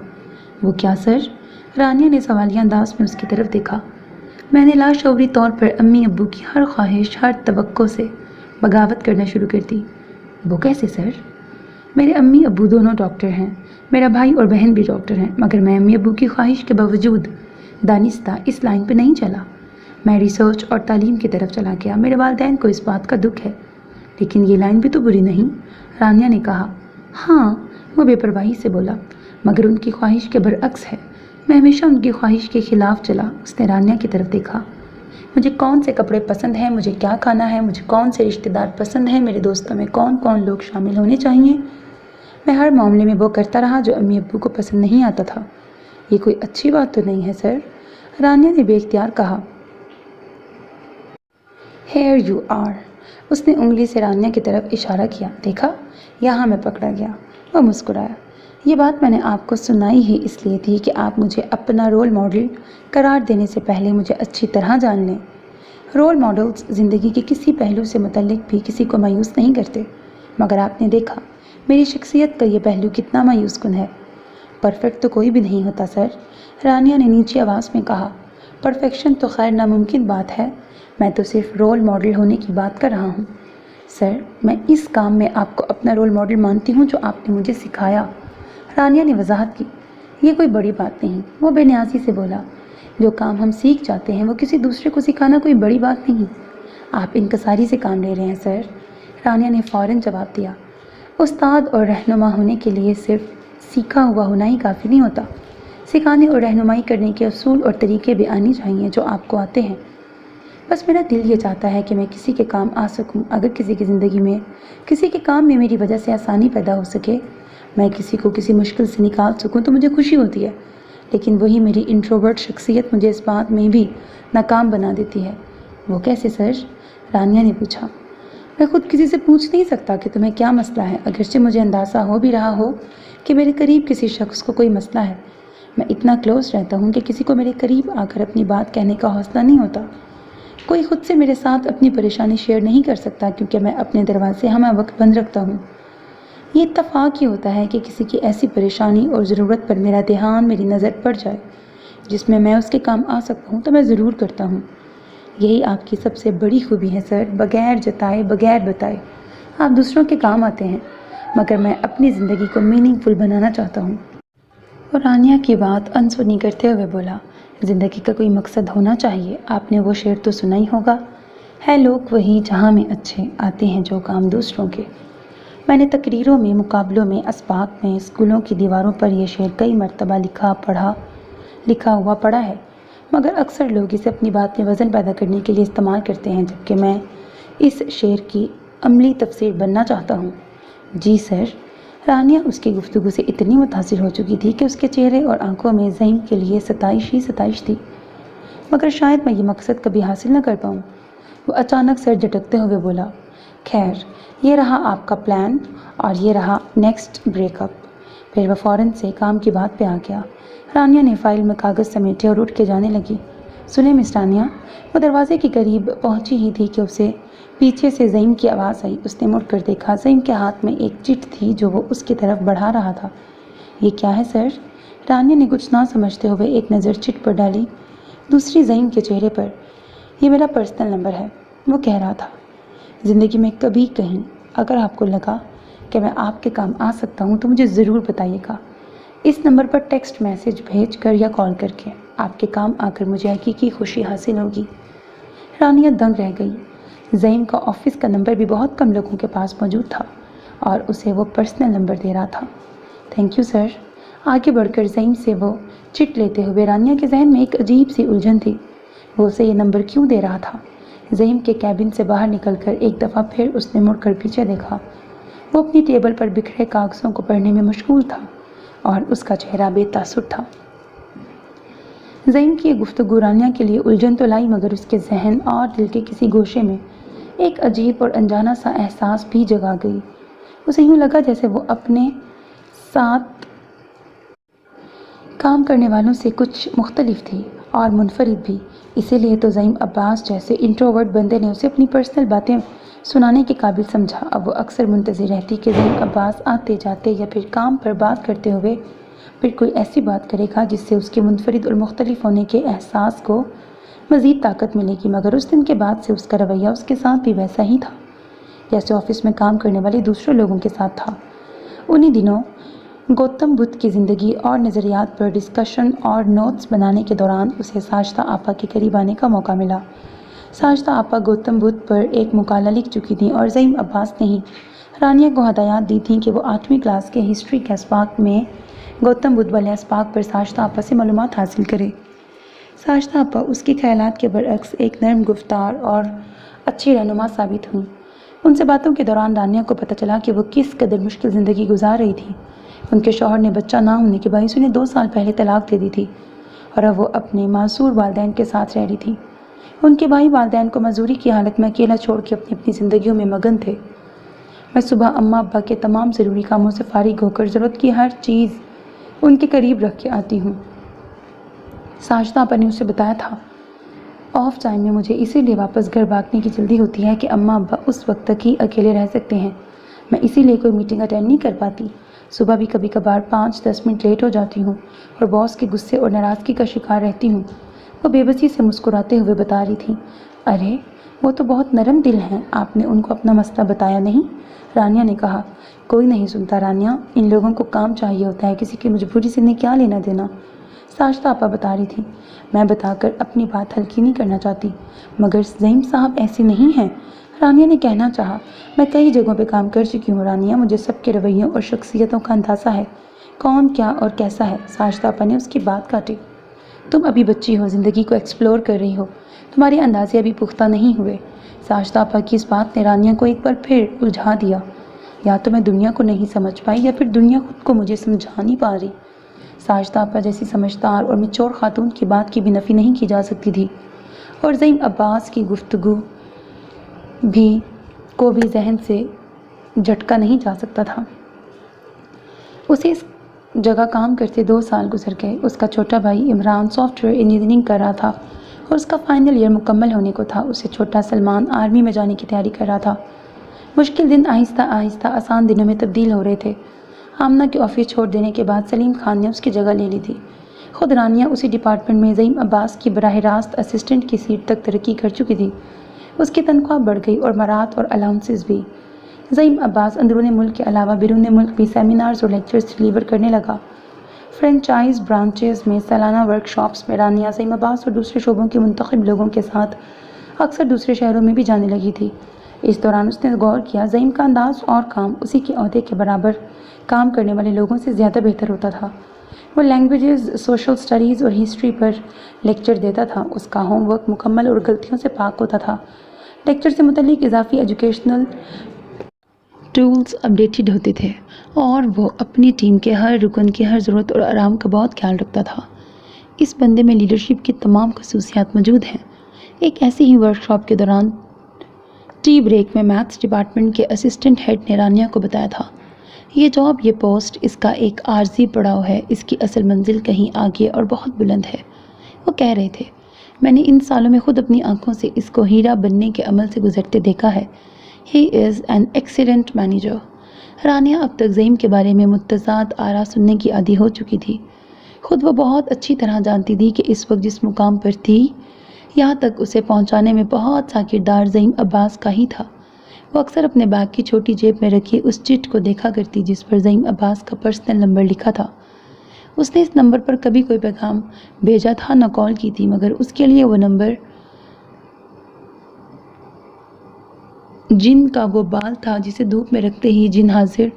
وہ کیا سر؟ رانیہ نے سوالیہ انداز میں اس کی طرف دیکھا۔ میں نے لاشعوری طور پر امی ابو کی ہر خواہش، ہر توقع سے بغاوت کرنا شروع کر دی۔ وہ کیسے سر؟ میرے امی ابو دونوں ڈاکٹر ہیں، میرا بھائی اور بہن بھی ڈاکٹر ہیں، مگر میں امی ابو کی خواہش کے باوجود دانستہ اس لائن پہ نہیں چلا۔ میں ریسرچ اور تعلیم کی طرف چلا گیا۔ میرے والدین کو اس بات کا دکھ ہے، لیکن یہ لائن بھی تو بری نہیں، رانیہ نے کہا۔ ہاں، وہ بے پرواہی سے بولا، مگر ان کی خواہش کے برعکس ہے۔ میں ہمیشہ ان کی خواہش کے خلاف چلا۔ اس نے رانیہ کی طرف دیکھا۔ مجھے کون سے کپڑے پسند ہیں، مجھے کیا کھانا ہے، مجھے کون سے رشتہ دار پسند ہیں، میرے دوستوں میں کون کون لوگ شامل ہونے چاہیے، میں ہر معاملے میں وہ کرتا رہا جو امی ابو کو پسند نہیں آتا تھا۔ یہ کوئی اچھی بات تو نہیں ہے سر، رانیہ نے بے اختیار کہا۔ ہیئر یو آر، اس نے انگلی سے رانیہ کی طرف اشارہ کیا۔ دیکھا، یہاں میں پکڑا گیا۔ وہ مسکرایا۔ یہ بات میں نے آپ کو سنائی ہی اس لیے تھی کہ آپ مجھے اپنا رول ماڈل قرار دینے سے پہلے مجھے اچھی طرح جان لیں۔ رول ماڈلز زندگی کے کسی پہلو سے متعلق بھی کسی کو مایوس نہیں کرتے، مگر آپ نے دیکھا میری شخصیت کا یہ پہلو کتنا مایوس کن ہے۔ پرفیکٹ تو کوئی بھی نہیں ہوتا سر، رانیہ نے نیچی آواز میں کہا۔ پرفیکشن تو خیر ناممکن بات ہے، میں تو صرف رول ماڈل ہونے کی بات کر رہا ہوں۔ سر، میں اس کام میں آپ کو اپنا رول ماڈل مانتی ہوں جو آپ نے مجھے سکھایا، رانیہ نے وضاحت کی۔ یہ کوئی بڑی بات نہیں، وہ بے نیازی سے بولا۔ جو کام ہم سیکھ جاتے ہیں وہ کسی دوسرے کو سکھانا کوئی بڑی بات نہیں۔ آپ انکساری سے کام لے رہے ہیں سر، رانیہ نے فوراً جواب دیا۔ استاد اور رہنما ہونے کے لیے صرف سیکھا ہوا ہونا ہی کافی نہیں ہوتا، سکھانے اور رہنمائی کرنے کے اصول اور طریقے بھی آنے چاہیے جو آپ کو آتے ہیں۔ بس میرا دل یہ چاہتا ہے کہ میں کسی کے کام آ سکوں۔ اگر کسی کی زندگی میں کسی کے کام میں میری وجہ سے آسانی پیدا ہو سکے، میں کسی کو کسی مشکل سے نکال سکوں تو مجھے خوشی ہوتی ہے، لیکن وہی میری انٹروورٹ شخصیت مجھے اس بات میں بھی ناکام بنا دیتی ہے۔ وہ کیسے سر؟ رانیہ نے پوچھا۔ میں خود کسی سے پوچھ نہیں سکتا کہ تمہیں کیا مسئلہ ہے، اگرچہ مجھے اندازہ ہو بھی رہا ہو کہ میرے قریب کسی شخص کو کوئی مسئلہ ہے۔ میں اتنا کلوز رہتا ہوں کہ کسی کو میرے قریب آ کر اپنی بات کہنے کا حوصلہ نہیں ہوتا۔ کوئی خود سے میرے ساتھ اپنی پریشانی شیئر نہیں کر سکتا کیونکہ میں اپنے دروازے ہمہ وقت بند رکھتا ہوں۔ یہ اتفاق ہی ہوتا ہے کہ کسی کی ایسی پریشانی اور ضرورت پر میرا دھیان، میری نظر پڑ جائے جس میں میں اس کے کام آ سکتا ہوں تو میں ضرور کرتا ہوں۔ یہی آپ کی سب سے بڑی خوبی ہے سر، بغیر جتائے، بغیر بتائے آپ دوسروں کے کام آتے ہیں، مگر میں اپنی زندگی کو میننگ فل بنانا چاہتا ہوں۔ اور رانیہ کی بات انسنی کرتے ہوئے بولا، زندگی کا کوئی مقصد ہونا چاہیے۔ آپ نے وہ شعر تو سنا ہی ہوگا، ہے لوگ وہی جہاں میں اچھے، آتے ہیں جو کام دوسروں کے۔ میں نے تقریروں میں، مقابلوں میں، اسباق میں، اسکولوں کی دیواروں پر یہ شعر کئی مرتبہ لکھا ہوا پڑھا ہے، مگر اکثر لوگ اسے اپنی بات میں وزن پیدا کرنے کے لیے استعمال کرتے ہیں، جبکہ میں اس شعر کی عملی تفسیر بننا چاہتا ہوں۔ جی سر۔ رانیہ اس کی گفتگو سے اتنی متاثر ہو چکی تھی کہ اس کے چہرے اور آنکھوں میں زعیم کے لیے ستائش ہی ستائش تھی، مگر شاید میں یہ مقصد کبھی حاصل نہ کر پاؤں۔ وہ اچانک سر جھٹکتے ہوئے بولا، خیر، یہ رہا آپ کا پلان اور یہ رہا نیکسٹ بریک اپ۔ پھر وہ فوراً سے کام کی بات پہ آ گیا۔ رانیہ نے فائل میں کاغذ سمیٹے اور اٹھ کے جانے لگی۔ سنیں مس رانیہ۔ وہ دروازے کے قریب پہنچی ہی تھی کہ اسے پیچھے سے زعیم کی آواز آئی۔ اس نے مڑ کر دیکھا، زعیم کے ہاتھ میں ایک چٹ تھی جو وہ اس کی طرف بڑھا رہا تھا۔ یہ کیا ہے سر؟ رانیہ نے کچھ نہ سمجھتے ہوئے ایک نظر چٹ پر ڈالی، دوسری زعیم کے چہرے پر۔ یہ میرا پرسنل نمبر ہے، وہ کہہ رہا تھا۔ زندگی میں کبھی کہیں اگر آپ کو لگا کہ میں آپ کے کام آ سکتا ہوں تو مجھے ضرور بتائیے گا، اس نمبر پر ٹیکسٹ میسج بھیج کر یا کال کر کے۔ آپ کے کام آ کر مجھے حقیقی خوشی حاصل ہوگی۔ رانیہ دنگ رہ گئی۔ زعیم کا آفس کا نمبر بھی بہت کم لوگوں کے پاس موجود تھا اور اسے وہ پرسنل نمبر دے رہا تھا۔ Thank you sir. آگے بڑھ کر زعیم سے وہ چٹ لیتے ہوئے رانیہ کے ذہن میں ایک عجیب سی الجھن تھی، وہ اسے یہ نمبر کیوں دے رہا تھا؟ زعیم کے کیبن سے باہر نکل کر ایک دفعہ پھر اس نے مڑ کر پیچھے دیکھا۔ وہ اپنی ٹیبل پر بکھرے کاغذوں کو پڑھنے میں مشغول تھا اور اس کا چہرہ بے تاثر تھا۔ زعیم کی یہ گفتگو رانیہ کے لیے الجھن تو لائی، مگر اس کے ذہن اور دل کے کسی گوشے میں ایک عجیب اور انجانا سا احساس بھی جگا گئی۔ اسے یوں لگا جیسے وہ اپنے ساتھ کام کرنے والوں سے کچھ مختلف تھی اور منفرد بھی۔ اسی لیے تو زعیم عباس جیسے انٹروورٹ بندے نے اسے اپنی پرسنل باتیں سنانے کے قابل سمجھا۔ اب وہ اکثر منتظر رہتی کہ زعیم عباس آتے جاتے یا پھر کام پر بات کرتے ہوئے پھر کوئی ایسی بات کرے گا جس سے اس کے منفرد اور مختلف ہونے کے احساس کو مزید طاقت ملے گی، مگر اس دن کے بعد سے اس کا رویہ اس کے ساتھ بھی ویسا ہی تھا جیسے آفس میں کام کرنے والے دوسرے لوگوں کے ساتھ تھا۔ انہی دنوں گوتم بدھ کی زندگی اور نظریات پر ڈسکشن اور نوٹس بنانے کے دوران اسے ساجدہ آپا کے قریب آنے کا موقع ملا۔ ساجدہ آپا گوتم بدھ پر ایک مقالہ لکھ چکی تھیں اور زعیم عباس نے ہی رانیہ کو ہدایات دی تھیں کہ وہ 8ویں کلاس کے ہسٹری کے اسباق میں گوتم بدھ والے اسباق پر ساجدہ آپا سے معلومات حاصل کرے۔ ساجدہ آپا اس کے خیالات کے برعکس ایک نرم گفتار اور اچھی رہنما ثابت ہوئیں۔ ان سے باتوں کے دوران رانیہ کو پتہ چلا کہ وہ کس قدر مشکل زندگی گزار رہی تھی۔ ان کے شوہر نے بچہ نہ ہونے کے باعث انہیں 2 سال پہلے طلاق دے دی تھی اور اب وہ اپنے معذور والدین کے ساتھ رہ رہی تھی۔ ان کے بھائی والدین کو معذوری کی حالت میں اکیلا چھوڑ کے اپنی اپنی زندگیوں میں مگن تھے۔ میں صبح اماں ابا کے تمام ضروری کاموں سے فارغ ہو کر ضرورت کی ہر چیز ان کے قریب رکھ کے آتی ہوں۔ ساجدہ آپا نے اسے بتایا تھا، آف ٹائم میں مجھے اسی لیے واپس گھر بھاگنے کی جلدی ہوتی ہے کہ اماں ابا اس وقت تک ہی اکیلے رہ سکتے ہیں۔ میں اسی لیے کوئی میٹنگ اٹینڈ نہیں کر پاتی۔ صبح بھی کبھی کبھار 5-10 منٹ لیٹ ہو جاتی ہوں اور باس کے غصے اور ناراضگی کا شکار رہتی ہوں۔ وہ بے بسی سے مسکراتے ہوئے بتا رہی تھی، ارے وہ تو بہت نرم دل ہیں، آپ نے ان کو اپنا مسئلہ بتایا نہیں؟ رانیہ نے کہا، کوئی نہیں سنتا رانیہ، ان لوگوں کو کام چاہیے ہوتا ہے، کسی کی مجبوری سے انہیں کیا لینا دینا۔ ساجدہ آپا بتا رہی تھی، میں بتا کر اپنی بات ہلکی نہیں کرنا چاہتی، مگر زعیم صاحب ایسے نہیں ہیں۔ رانیہ نے کہنا چاہا، میں کئی جگہوں پہ کام کر چکی ہوں رانیہ، مجھے سب کے رویوں اور شخصیتوں کا اندازہ ہے، کون کیا اور کیسا ہے۔ ساجدہ آپا نے اس کی بات کاٹی، تم ابھی بچی ہو، زندگی کو ایکسپلور کر رہی ہو، تمہارے اندازے ابھی پختہ نہیں ہوئے۔ ساجدہ آپا کی اس بات نے رانیہ کو ایک بار پھر الجھا دیا۔ یا تو میں دنیا کو نہیں سمجھ پائی یا پھر دنیا خود کو مجھے سمجھا نہیں پا رہی۔ ساجدہ آپا جیسی سمجھدار اور میچور خاتون کی بات کی بھی نفی نہیں کی جا سکتی تھی اور زعیم عباس کی گفتگو کو بھی ذہن سے جھٹکا نہیں جا سکتا تھا۔ اسے اس جگہ کام کرتے 2 سال گزر گئے۔ اس کا چھوٹا بھائی عمران سافٹ ویئر انجینئرنگ کر رہا تھا اور اس کا فائنل ایئر مکمل ہونے کو تھا۔ اسے چھوٹا سلمان آرمی میں جانے کی تیاری کر رہا تھا۔ مشکل دن آہستہ آہستہ آسان دنوں میں تبدیل ہو رہے تھے۔ آمنہ کے آفس چھوڑ دینے کے بعد سلیم خان نے اس کی جگہ لے لی تھی۔ خود رانیہ اسی ڈپارٹمنٹ میں زعیم عباس کی براہ راست اسسٹنٹ کی سیٹ تک ترقی کر چکی تھی۔ اس کی تنخواہ بڑھ گئی اور مراد اور الاؤنسز بھی۔ زعیم عباس اندرون ملک کے علاوہ بیرون ملک بھی سیمینارز اور لیکچرز ڈلیور کرنے لگا۔ فرینچائز برانچز میں سالانہ ورکشاپس میں رانیہ زعیم عباس اور دوسرے شعبوں کے منتخب لوگوں کے ساتھ اکثر دوسرے شہروں میں بھی جانے لگی تھی۔ اس دوران اس نے غور کیا زعیم کا انداز اور کام اسی کے عہدے کے برابر کام کرنے والے لوگوں سے زیادہ بہتر ہوتا تھا۔ وہ لینگویجز، سوشل اسٹڈیز اور ہسٹری پر لیکچر دیتا تھا۔ اس کا ہوم ورک مکمل اور غلطیوں سے پاک ہوتا تھا۔ لیکچر سے متعلق اضافی ایجوکیشنل ٹولز اپڈیٹڈ ہوتے تھے اور وہ اپنی ٹیم کے ہر رکن کی ہر ضرورت اور آرام کا بہت خیال رکھتا تھا۔ اس بندے میں لیڈرشپ کی تمام خصوصیات موجود ہیں۔ ایک ایسی ہی ورکشاپ کے دوران ٹی بریک میں میتھس ڈپارٹمنٹ کے اسسٹنٹ ہیڈ نے رانیہ کو بتایا تھا، یہ جاب، یہ پوسٹ اس کا ایک عارضی پڑاؤ ہے، اس کی اصل منزل کہیں آگے اور بہت بلند ہے۔ وہ کہہ رہے تھے، میں نے ان سالوں میں خود اپنی آنکھوں سے اس کو ہیرا بننے کے عمل سے گزرتے دیکھا ہے۔ ہی is an excellent manager. Rania اب تک زعیم کے بارے میں متضاد آراء سننے کی عادی ہو چکی تھی۔ خود وہ بہت اچھی طرح جانتی تھی کہ اس وقت جس مقام پر تھی، یہاں تک اسے پہنچانے میں بہت سا کردار زعیم عباس کا ہی تھا۔ وہ اکثر اپنے بیگ کی چھوٹی جیب میں رکھی اس چٹ کو دیکھا کرتی جس پر زعیم عباس کا پرسنل نمبر لکھا تھا۔ اس نے اس نمبر پر کبھی کوئی پیغام بھیجا تھا نہ کال کی تھی، مگر اس کے لیے وہ نمبر جن کا وہ بال تھا جسے دھوپ میں رکھتے ہی جن حاضر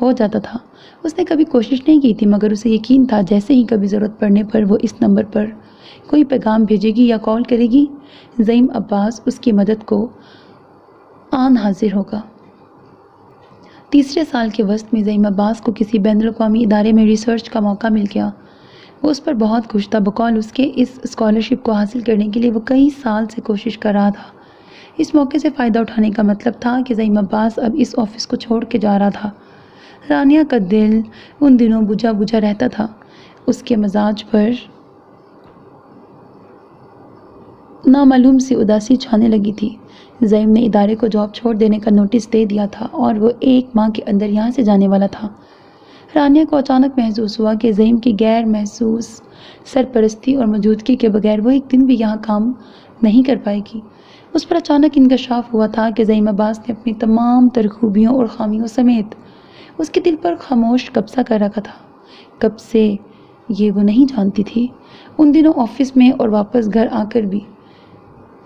ہو جاتا تھا۔ اس نے کبھی کوشش نہیں کی تھی، مگر اسے یقین تھا جیسے ہی کبھی ضرورت پڑنے پر وہ اس نمبر پر کوئی پیغام بھیجے گی یا کال کرے گی، زعیم عباس اس کی مدد کو آن حاضر ہوگا۔ تیسرے سال کے وسط میں زعیم عباس کو کسی بین الاقوامی ادارے میں ریسرچ کا موقع مل گیا۔ وہ اس پر بہت خوش تھا۔ بقول اس کے اس اسکالرشپ کو حاصل کرنے کے لیے وہ کئی سال سے کوشش کر رہا تھا۔ اس موقع سے فائدہ اٹھانے کا مطلب تھا کہ زعیم عباس اب اس آفس کو چھوڑ کے جا رہا تھا۔ رانیہ کا دل ان دنوں بجھا بجھا رہتا تھا۔ اس کے مزاج پر نامعلوم سی اداسی چھانے لگی تھی۔ زعیم نے ادارے کو جاب چھوڑ دینے کا نوٹس دے دیا تھا اور وہ 1 ماہ کے اندر یہاں سے جانے والا تھا۔ رانیہ کو اچانک محسوس ہوا کہ زعیم کی غیر محسوس سرپرستی اور موجودگی کے بغیر وہ ایک دن بھی یہاں کام نہیں کر پائے گی۔ اس پر اچانک انکشاف ہوا تھا کہ زعیم عباس نے اپنی تمام تر خوبیوں اور خامیوں سمیت اس کے دل پر خاموش قبضہ کر رکھا تھا۔ کب سے، یہ وہ نہیں جانتی تھی۔ ان دنوں آفس میں اور واپس گھر آ کر بھی،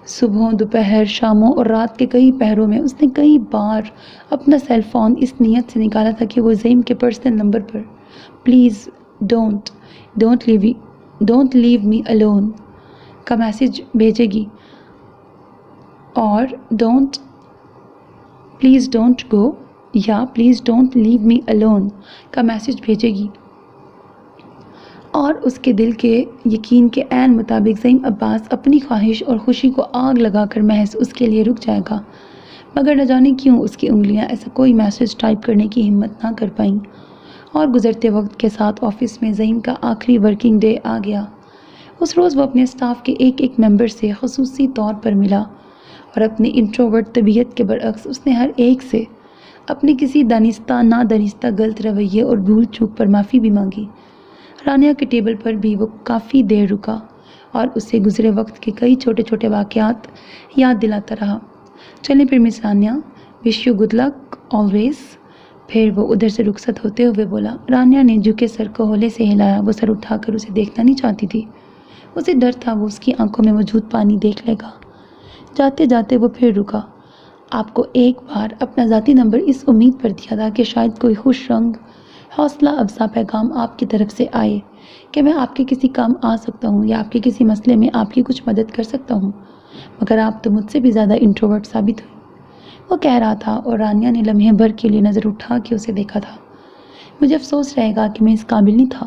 صبحوں، دوپہر، شاموں اور رات کے کئی پہروں میں اس نے کئی بار اپنا سیل فون اس نیت سے نکالا تھا کہ وہ زعیم کے پرسنل نمبر پر please don't leave me alone کا میسج بھیجے گی اور پلیز ڈونٹ گو یا please don't leave me alone کا میسج بھیجے گی، اور اس کے دل کے یقین کے عین مطابق زعیم عباس اپنی خواہش اور خوشی کو آگ لگا کر محض اس کے لیے رک جائے گا۔ مگر نہ جانے کیوں اس کی انگلیاں ایسا کوئی میسج ٹائپ کرنے کی ہمت نہ کر پائیں، اور گزرتے وقت کے ساتھ آفس میں زعیم کا آخری ورکنگ ڈے آ گیا۔ اس روز وہ اپنے سٹاف کے ایک ممبر سے خصوصی طور پر ملا اور اپنی انٹروورٹ طبیعت کے برعکس اس نے ہر ایک سے اپنی کسی دانستہ نادانستہ غلط رویے اور بھول چوک پر معافی بھی مانگی۔ رانیہ کے ٹیبل پر بھی وہ کافی دیر رکا اور اسے گزرے وقت کے کئی چھوٹے چھوٹے واقعات یاد دلاتا رہا۔ چلیں پھر miss Rania, wish you good luck always. پھر وہ ادھر سے رخصت ہوتے ہوئے بولا۔ رانیہ نے جھکے سر کو ہولے سے ہلایا۔ وہ سر اٹھا کر اسے دیکھنا نہیں چاہتی تھی۔ اسے ڈر تھا وہ اس کی آنکھوں میں موجود پانی دیکھ لے گا۔ جاتے جاتے وہ پھر رکا۔ آپ کو ایک بار اپنا ذاتی نمبر اس امید پر دیا تھا کہ شاید کوئی خوش رنگ حوصلہ افزا پیغام آپ کی طرف سے آئے کہ میں آپ کے کسی کام آ سکتا ہوں یا آپ کے کسی مسئلے میں آپ کی کچھ مدد کر سکتا ہوں، مگر آپ تو مجھ سے بھی زیادہ انٹروورٹ ثابت ہوئی، وہ کہہ رہا تھا، اور رانیہ نے لمحے بھر کے لیے نظر اٹھا کے اسے دیکھا تھا۔ مجھے افسوس رہے گا کہ میں اس قابل نہیں تھا۔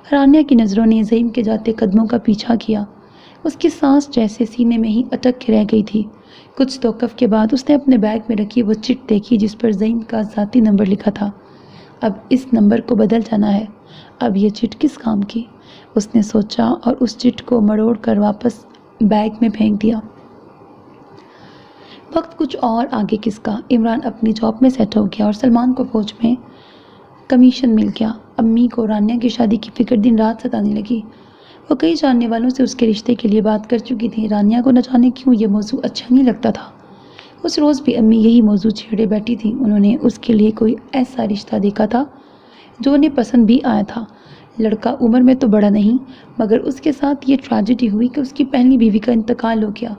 رانیہ کی نظروں نے زعیم کے جاتے قدموں کا پیچھا کیا۔ اس کی سانس جیسے سینے میں ہی اٹک کے رہ گئی تھی۔ کچھ توقف کے بعد اس نے اپنے بیگ میں رکھی وہ چٹ دیکھی جس پر زعیم کا ذاتی نمبر لکھا تھا۔ اب اس نمبر کو بدل جانا ہے۔ اب یہ چٹ کس کام کی؟ اس نے سوچا اور اس چٹ کو مروڑ کر واپس بیگ میں پھینک دیا۔ وقت کچھ اور آگے کس کا۔ عمران اپنی جاب میں سیٹ ہو گیا اور سلمان کو فوج میں کمیشن مل گیا۔ امی کو رانیہ کی شادی کی فکر دن رات ستانے لگی۔ وہ کئی جاننے والوں سے اس کے رشتے کے لیے بات کر چکی تھی۔ رانیہ کو نہ جانے کیوں یہ موضوع اچھا نہیں لگتا تھا۔ اس روز بھی امی یہی موضوع چھیڑے بیٹھی تھی۔ انہوں نے اس کے لیے کوئی ایسا رشتہ دیکھا تھا جو انہیں پسند بھی آیا تھا۔ لڑکا عمر میں تو بڑا نہیں، مگر اس کے ساتھ یہ ٹریجڈی ہوئی کہ اس کی پہلی بیوی کا انتقال ہو گیا۔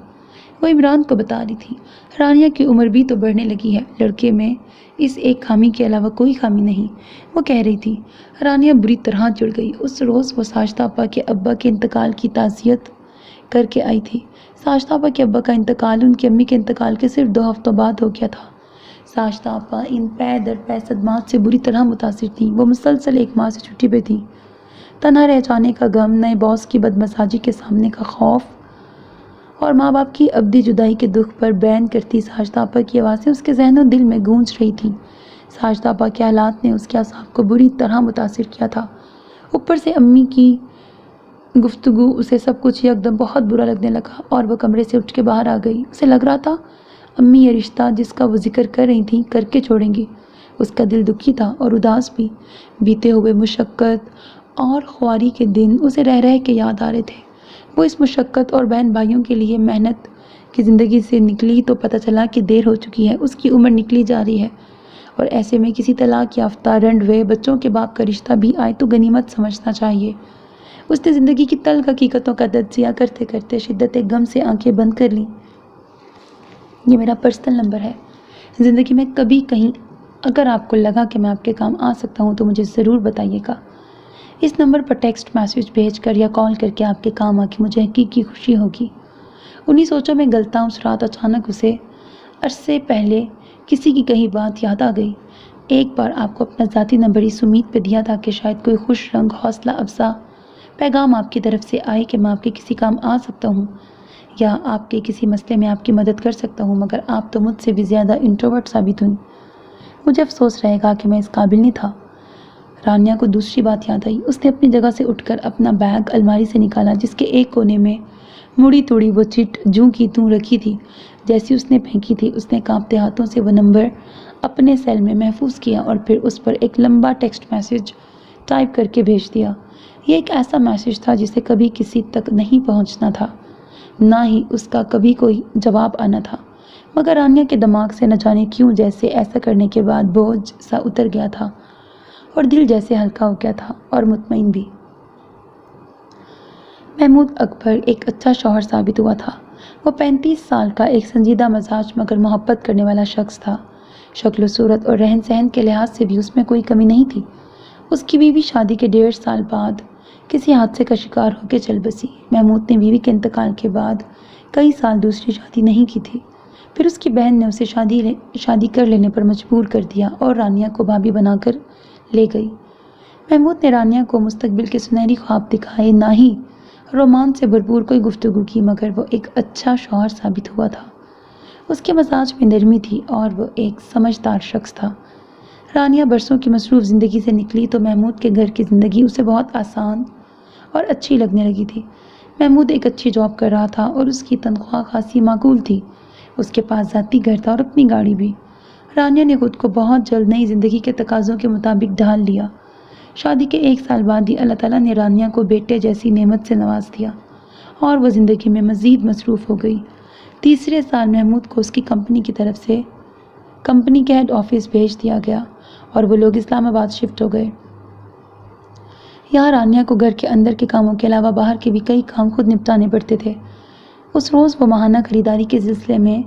وہ عمران کو بتا رہی تھی، رانیہ کی عمر بھی تو بڑھنے لگی ہے، لڑکے میں اس ایک خامی کے علاوہ کوئی خامی نہیں، وہ کہہ رہی تھی۔ رانیہ بری طرح چڑ گئی۔ اس روز وہ ساجدہ آپا کے ابا کے انتقال کی تعزیت کر کے آئی تھی۔ ساجدہ آپا کے ابا کا انتقال ان کی امی کے انتقال کے صرف 2 ہفتوں بعد ہو گیا تھا۔ ساجدہ آپا ان پے در پے صدمات سے بری طرح متاثر تھیں۔ وہ مسلسل 1 ماہ سے چھٹی پہ تھیں۔ تنہا رہ جانے کا غم، نئے باس کی بدمزاجی کے سامنے کا خوف اور ماں باپ کی ابدی جدائی کے دکھ پر بیان کرتی ساجدہ آپا کی آوازیں اس کے ذہن و دل میں گونج رہی تھیں۔ ساجدہ آپا کے حالات نے اس کے اعصاب کو بری طرح متاثر کیا تھا۔ اوپر سے امی کی گفتگو، اسے سب کچھ یکدم بہت برا لگنے لگا اور وہ کمرے سے اٹھ کے باہر آ گئی۔ اسے لگ رہا تھا امی یہ رشتہ جس کا وہ ذکر کر رہی تھیں کر کے چھوڑیں گی۔ اس کا دل دکھی تھا اور اداس بھی۔ بیتے ہوئے مشقت اور خواری کے دن اسے رہ رہ کے یاد آ رہے تھے۔ وہ اس مشقت اور بہن بھائیوں کے لیے محنت کی زندگی سے نکلی تو پتہ چلا کہ دیر ہو چکی ہے، اس کی عمر نکلی جا رہی ہے، اور ایسے میں کسی طلاق یافتہ رنڈوے بچوں کے باپ کا رشتہ بھی آئے تو غنیمت سمجھنا چاہیے۔ اس نے زندگی کی تلخ حقیقتوں کا تجزیہ کرتے کرتے شدت غم سے آنکھیں بند کر لیں۔ یہ میرا پرسنل نمبر ہے، زندگی میں کبھی کہیں اگر آپ کو لگا کہ میں آپ کے کام آ سکتا ہوں تو مجھے ضرور بتائیے گا۔ اس نمبر پر ٹیکسٹ میسیج بھیج کر یا کال کر کے آپ کے کام آ کے مجھے حقیقی خوشی ہوگی۔ انہی سوچوں میں گلتا اس رات اچانک اسے عرصے پہلے کسی کی کہی بات یاد آ گئی۔ ایک بار آپ کو اپنا ذاتی نمبر اس امید پہ دیا تھا کہ شاید کوئی خوش رنگ حوصلہ افزا پیغام آپ کی طرف سے آئے کہ میں آپ کے کسی کام آ سکتا ہوں یا آپ کے کسی مسئلے میں آپ کی مدد کر سکتا ہوں، مگر آپ تو مجھ سے بھی زیادہ انٹروورٹ ثابت ہوئی۔ مجھے افسوس رہے گا کہ میں اس قابل نہیں تھا۔ رانیہ کو دوسری بات یاد آئی۔ اس نے اپنی جگہ سے اٹھ کر اپنا بیگ الماری سے نکالا جس کے ایک کونے میں مڑی توڑی وہ چٹ جوں کی توں رکھی تھی جیسی اس نے پھینکی تھی۔ اس نے کانپتے ہاتھوں سے وہ نمبر اپنے سیل میں محفوظ کیا اور پھر اس پر ایک لمبا ٹیکسٹ میسیج ٹائپ کر کے بھیج دیا۔ یہ ایک ایسا میسیج تھا جسے کبھی کسی تک نہیں پہنچنا تھا، نہ ہی اس کا کبھی کوئی جواب آنا تھا، مگر رانیہ کے دماغ سے نہ جانے کیوں جیسے ایسا کرنے کے بعد بوجھ سا اتر گیا تھا اور دل جیسے ہلکا ہو گیا تھا اور مطمئن بھی۔ محمود اکبر ایک اچھا شوہر ثابت ہوا تھا۔ وہ 35 سال کا ایک سنجیدہ مزاج مگر محبت کرنے والا شخص تھا۔ شکل و صورت اور رہن سہن کے لحاظ سے بھی اس میں کوئی کمی نہیں تھی۔ اس کی بیوی شادی کے 1.5 سال بعد کسی حادثے کا شکار ہو کے چل بسی۔ محمود نے بیوی کے انتقال کے بعد کئی سال دوسری شادی نہیں کی تھی۔ پھر اس کی بہن نے اسے شادی کر لینے پر مجبور کر دیا اور رانیہ کو بھابھی بنا کر لے گئی۔ محمود نے رانیہ کو مستقبل کے سنہری خواب دکھائے، نہ ہی رومانس سے بھرپور کوئی گفتگو کی، مگر وہ ایک اچھا شوہر ثابت ہوا تھا۔ اس کے مزاج میں نرمی تھی اور وہ ایک سمجھدار شخص تھا۔ رانیہ برسوں کی مصروف زندگی سے نکلی تو محمود کے گھر کی زندگی اسے بہت آسان اور اچھی لگنے لگی تھی۔ محمود ایک اچھی جاب کر رہا تھا اور اس کی تنخواہ خاصی معقول تھی۔ اس کے پاس ذاتی گھر تھا اور اپنی گاڑی بھی۔ رانیہ نے خود کو بہت جلد نئی زندگی کے تقاضوں کے مطابق ڈھال لیا۔ شادی کے 1 سال بعد ہی اللہ تعالیٰ نے رانیہ کو بیٹے جیسی نعمت سے نواز دیا اور وہ زندگی میں مزید مصروف ہو گئی۔ تیسرے سال محمود کو اس کی کمپنی کی طرف سے کمپنی کے ہیڈ آفس بھیج دیا گیا اور وہ لوگ اسلام آباد شفٹ ہو گئے۔ یہاں رانیہ کو گھر کے اندر کے کاموں کے علاوہ باہر کے بھی کئی کام خود نپٹانے پڑتے تھے۔ اس روز وہ ماہانہ خریداری کے سلسلے میں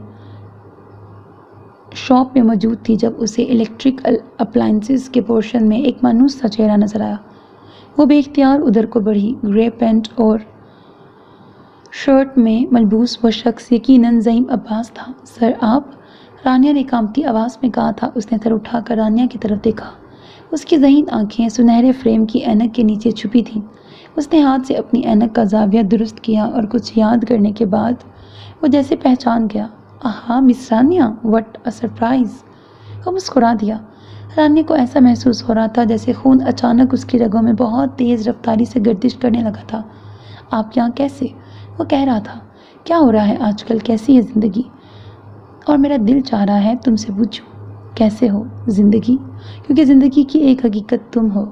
شاپ میں موجود تھی جب اسے الیکٹرک اپلائنسز کے پورشن میں ایک مانوس سا چہرہ نظر آیا۔ وہ بے اختیار ادھر کو بڑھی۔ گرے پینٹ اور شرٹ میں ملبوس وہ شخص یقیناً زعیم عباس تھا۔ سر آپ؟ رانیہ نے کانپتی آواز میں کہا تھا۔ اس نے سر اٹھا کر رانیہ کی طرف دیکھا۔ اس کی ذہین آنکھیں سنہرے فریم کی اینک کے نیچے چھپی تھیں۔ اس نے ہاتھ سے اپنی اینک کا زاویہ درست کیا اور کچھ یاد کرنے کے بعد وہ جیسے پہچان گیا۔ آہا مس رانیہ، وٹ اے سرپرائز! وہ مسکرا دیا۔ رانیہ کو ایسا محسوس ہو رہا تھا جیسے خون اچانک اس کی رگوں میں بہت تیز رفتاری سے گردش کرنے لگا تھا۔ آپ یہاں کیسے؟ وہ کہہ رہا تھا۔ کیا ہو رہا ہے آج کل؟ کیسی ہے زندگی؟ اور میرا دل چاہ رہا ہے تم سے پوچھوں، کیسے ہو زندگی؟ کیونکہ زندگی کی ایک حقیقت تم ہو،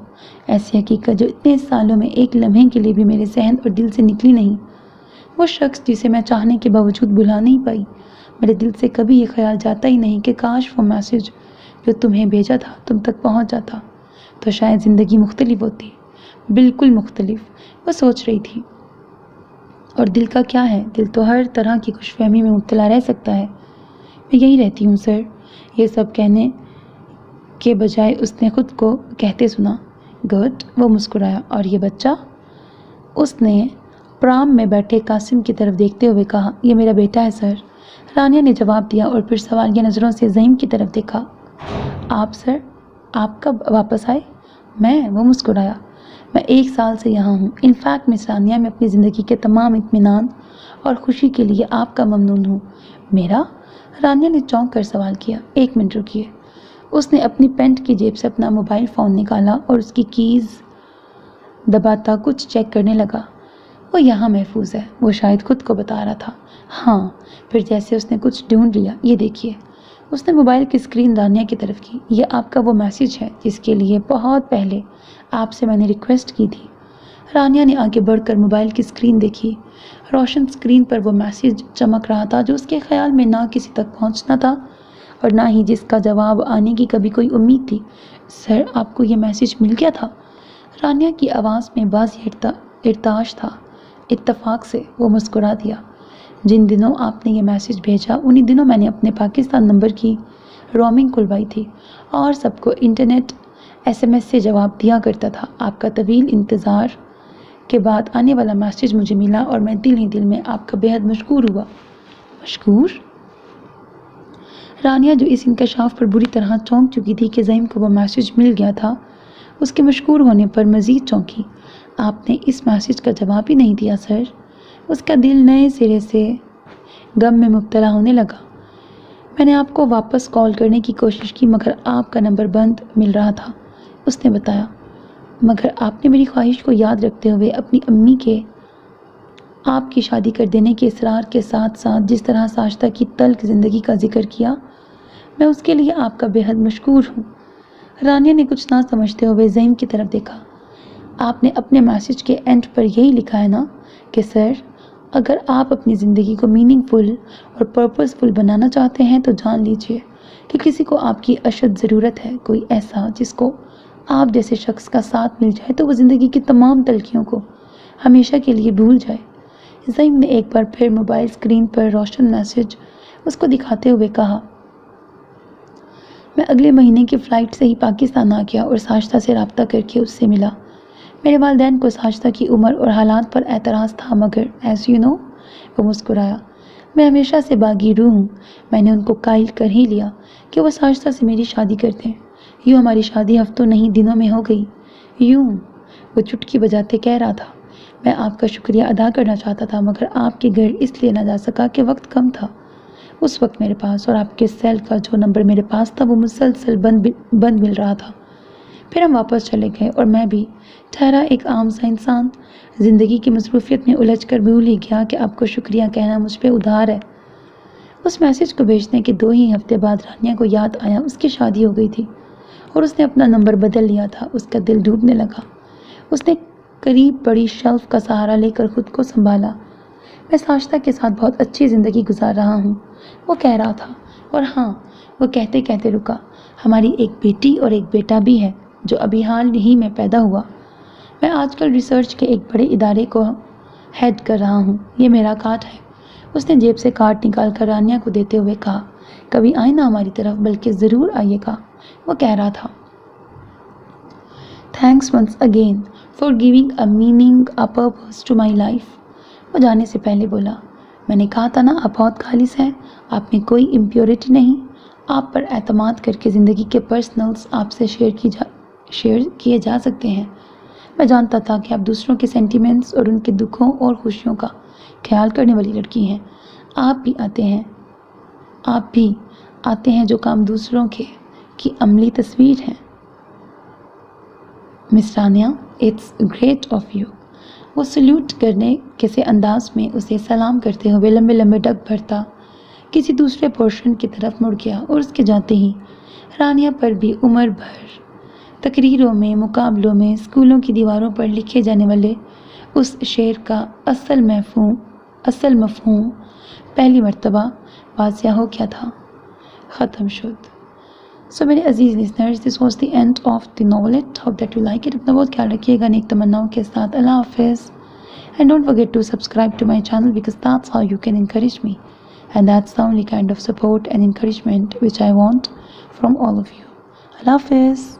ایسی حقیقت جو اتنے سالوں میں ایک لمحے کے لیے بھی میرے ذہن اور دل سے نکلی نہیں۔ وہ شخص جسے میں چاہنے کے باوجود بھلا نہیں پائی۔ میرے دل سے کبھی یہ خیال جاتا ہی نہیں کہ کاش وہ میسیج جو تمہیں بھیجا تھا تم تک پہنچ جاتا تو شاید زندگی مختلف ہوتی، بالکل مختلف۔ وہ سوچ رہی تھی۔ اور دل کا کیا ہے؟ دل تو ہر طرح کی خوش فہمی میں مبتلا رہ سکتا ہے۔ میں یہی رہتی ہوں سر۔ یہ سب کہنے کے بجائے اس نے خود کو کہتے سنا۔ گڈ، وہ مسکرایا۔ اور یہ بچہ؟ اس نے پرام میں بیٹھے قاسم کی طرف دیکھتے ہوئے کہا، یہ میرا بیٹا ہے سر۔ رانیہ نے جواب دیا اور پھر سوالیہ نظروں سے زعیم کی طرف دیکھا۔ آپ سر، آپ کب واپس آئے؟ وہ مسکرایا۔ میں 1 سال سے یہاں ہوں۔ انفیکٹ مس رانیہ، میں اپنی زندگی کے تمام اطمینان اور خوشی کے لیے آپ کا ممنون ہوں۔ میرا؟ رانیہ نے چونک کر سوال کیا۔ 1 منٹ رکیے۔ اس نے اپنی پینٹ کی جیب سے اپنا موبائل فون نکالا اور اس کی کیز دباتا کچھ چیک کرنے لگا۔ وہ یہاں محفوظ ہے، وہ شاید خود کو بتا رہا تھا۔ ہاں، پھر جیسے اس نے کچھ ڈھونڈ لیا۔ یہ دیکھیے۔ اس نے موبائل کی اسکرین رانیہ کی طرف کی۔ یہ آپ کا وہ میسیج ہے جس کے لیے بہت پہلے آپ سے میں نے ریکویسٹ کی تھی۔ رانیہ نے آگے بڑھ کر موبائل کی اسکرین دیکھی۔ روشن اسکرین پر وہ میسیج چمک رہا تھا جو اس کے خیال میں نہ کسی تک پہنچنا تھا اور نہ ہی جس کا جواب آنے کی کبھی کوئی امید تھی۔ سر، آپ کو یہ میسیج مل گیا تھا؟ رانیہ کی آواز میں واضح ارتعاش تھا۔ اتفاق سے، وہ مسکرا دیا۔ جن دنوں آپ نے یہ میسیج بھیجا انہی دنوں میں نے اپنے پاکستان نمبر کی رومنگ کھلوائی تھی اور سب کو انٹرنیٹ SMS سے جواب دیا کرتا تھا۔ آپ کا طویل انتظار کے بعد آنے والا میسیج مجھے ملا اور میں دل ہی دل میں آپ کا بے حد مشکور ہوا۔ مشکور؟ رانیہ جو اس انکشاف پر بری طرح چونک چکی تھی کہ زعیم کو وہ میسیج مل گیا تھا، اس کے مشکور ہونے پر مزید چونکی۔ آپ نے اس میسیج کا جواب ہی نہیں دیا سر۔ اس کا دل نئے سرے سے غم میں مبتلا ہونے لگا۔ میں نے آپ کو واپس کال کرنے کی کوشش کی مگر آپ کا نمبر بند مل رہا تھا، اس نے بتایا۔ مگر آپ نے میری خواہش کو یاد رکھتے ہوئے اپنی امی کے آپ کی شادی کر دینے کے اصرار کے ساتھ ساتھ جس طرح ساشتہ کی تلخ زندگی کا ذکر کیا، میں اس کے لیے آپ کا بے حد مشکور ہوں۔ رانیہ نے کچھ نہ سمجھتے ہوئے زعیم کی طرف دیکھا۔ آپ نے اپنے میسیج کے اینڈ پر یہی لکھا ہے نا کہ سر، اگر آپ اپنی زندگی کو میننگ فل اور پرپز فل بنانا چاہتے ہیں تو جان لیجئے کہ کسی کو آپ کی اشد ضرورت ہے، کوئی ایسا جس کو آپ جیسے شخص کا ساتھ مل جائے تو وہ زندگی کی تمام تلخیوں کو ہمیشہ کے لیے بھول جائے۔ زعیم نے ایک بار پھر موبائل اسکرین پر روشن میسیج اس کو دکھاتے ہوئے کہا، میں اگلے مہینے کی فلائٹ سے ہی پاکستان آ گیا اور ساشتہ سے رابطہ کر کے اس سے ملا۔ میرے والدین کو ساشتہ کی عمر اور حالات پر اعتراض تھا مگر ایز یو نو، وہ مسکرایا، میں ہمیشہ سے باغی روح ہوں۔ میں نے ان کو قائل کر ہی لیا کہ وہ ساشتہ سے میری شادی کر دیں۔ یوں ہماری شادی ہفتوں نہیں دنوں میں ہو گئی۔ یوں، وہ چٹکی بجاتے کہہ رہا تھا، میں آپ کا شکریہ ادا کرنا چاہتا تھا مگر آپ کے گھر اس لیے نہ جا سکا کہ وقت کم تھا۔ اس وقت میرے پاس اور آپ کے سیل کا جو نمبر میرے پاس تھا وہ مسلسل بند مل رہا تھا۔ پھر ہم واپس چلے گئے اور میں بھی ٹھہرا ایک عام سا انسان زندگی کی مصروفیت میں الجھ کر بھول ہی گیا کہ آپ کو شکریہ کہنا مجھ پہ ادھار ہے۔ اس میسیج کو بھیجنے کے 2 ہی ہفتے بعد رانیہ کو یاد آیا اس کی شادی ہو گئی تھی اور اس نے اپنا نمبر بدل لیا تھا۔ اس کا دل ڈوبنے لگا۔ اس نے قریب بڑی شیلف کا سہارا لے کر خود کو سنبھالا۔ میں ساشتہ کے ساتھ بہت اچھی زندگی گزار رہا ہوں، وہ کہہ رہا تھا۔ اور ہاں، وہ کہتے کہتے رکا، ہماری ایک بیٹی اور ایک بیٹا بھی ہے جو ابھی حال ہی میں پیدا ہوا۔ میں آج کل ریسرچ کے ایک بڑے ادارے کو ہیڈ کر رہا ہوں۔ یہ میرا کارڈ ہے۔ اس نے جیب سے کارڈ نکال کر رانیہ کو دیتے ہوئے کہا، کبھی آئے نا ہماری طرف، بلکہ ضرور آئیے گا، وہ کہہ رہا تھا۔ Thanks once again for giving a meaning a purpose to my life, وہ جانے سے پہلے بولا۔ میں نے کہا تھا نا آپ بہت خالص ہیں، آپ میں کوئی امپیورٹی نہیں۔ آپ پر اعتماد کر کے زندگی کے پرسنلز آپ سے شیئر کیے جا سکتے ہیں۔ میں جانتا تھا کہ آپ دوسروں کے سینٹیمنٹس اور ان کے دکھوں اور خوشیوں کا خیال کرنے والی لڑکی ہیں۔ آپ بھی آتے ہیں جو کام دوسروں کے کی عملی تصویر ہیں۔ مس Rania, it's great of you. وہ سلیوٹ کرنے کے سے انداز میں اسے سلام کرتے ہوئے لمبے لمبے ڈگ بھرتا کسی دوسرے پورشن کی طرف مڑ گیا اور اس کے جاتے ہی رانیہ پر بھی عمر بھر تقریروں میں، مقابلوں میں، اسکولوں کی دیواروں پر لکھے جانے والے اس شعر کا اصل مفہوم پہلی مرتبہ واضح ہو گیا تھا۔ ختم شد۔ سو میرے عزیز listeners, this was the end of the novelette. Hope that you like it. اپنا بہت خیال رکھیے گا نیک تمناؤں کے ساتھ۔ اللہ حافظ۔ And don't forget to subscribe to my channel because that's how you can encourage me. And that's the only kind of support and encouragement which I want from all of you. Allah Hafiz.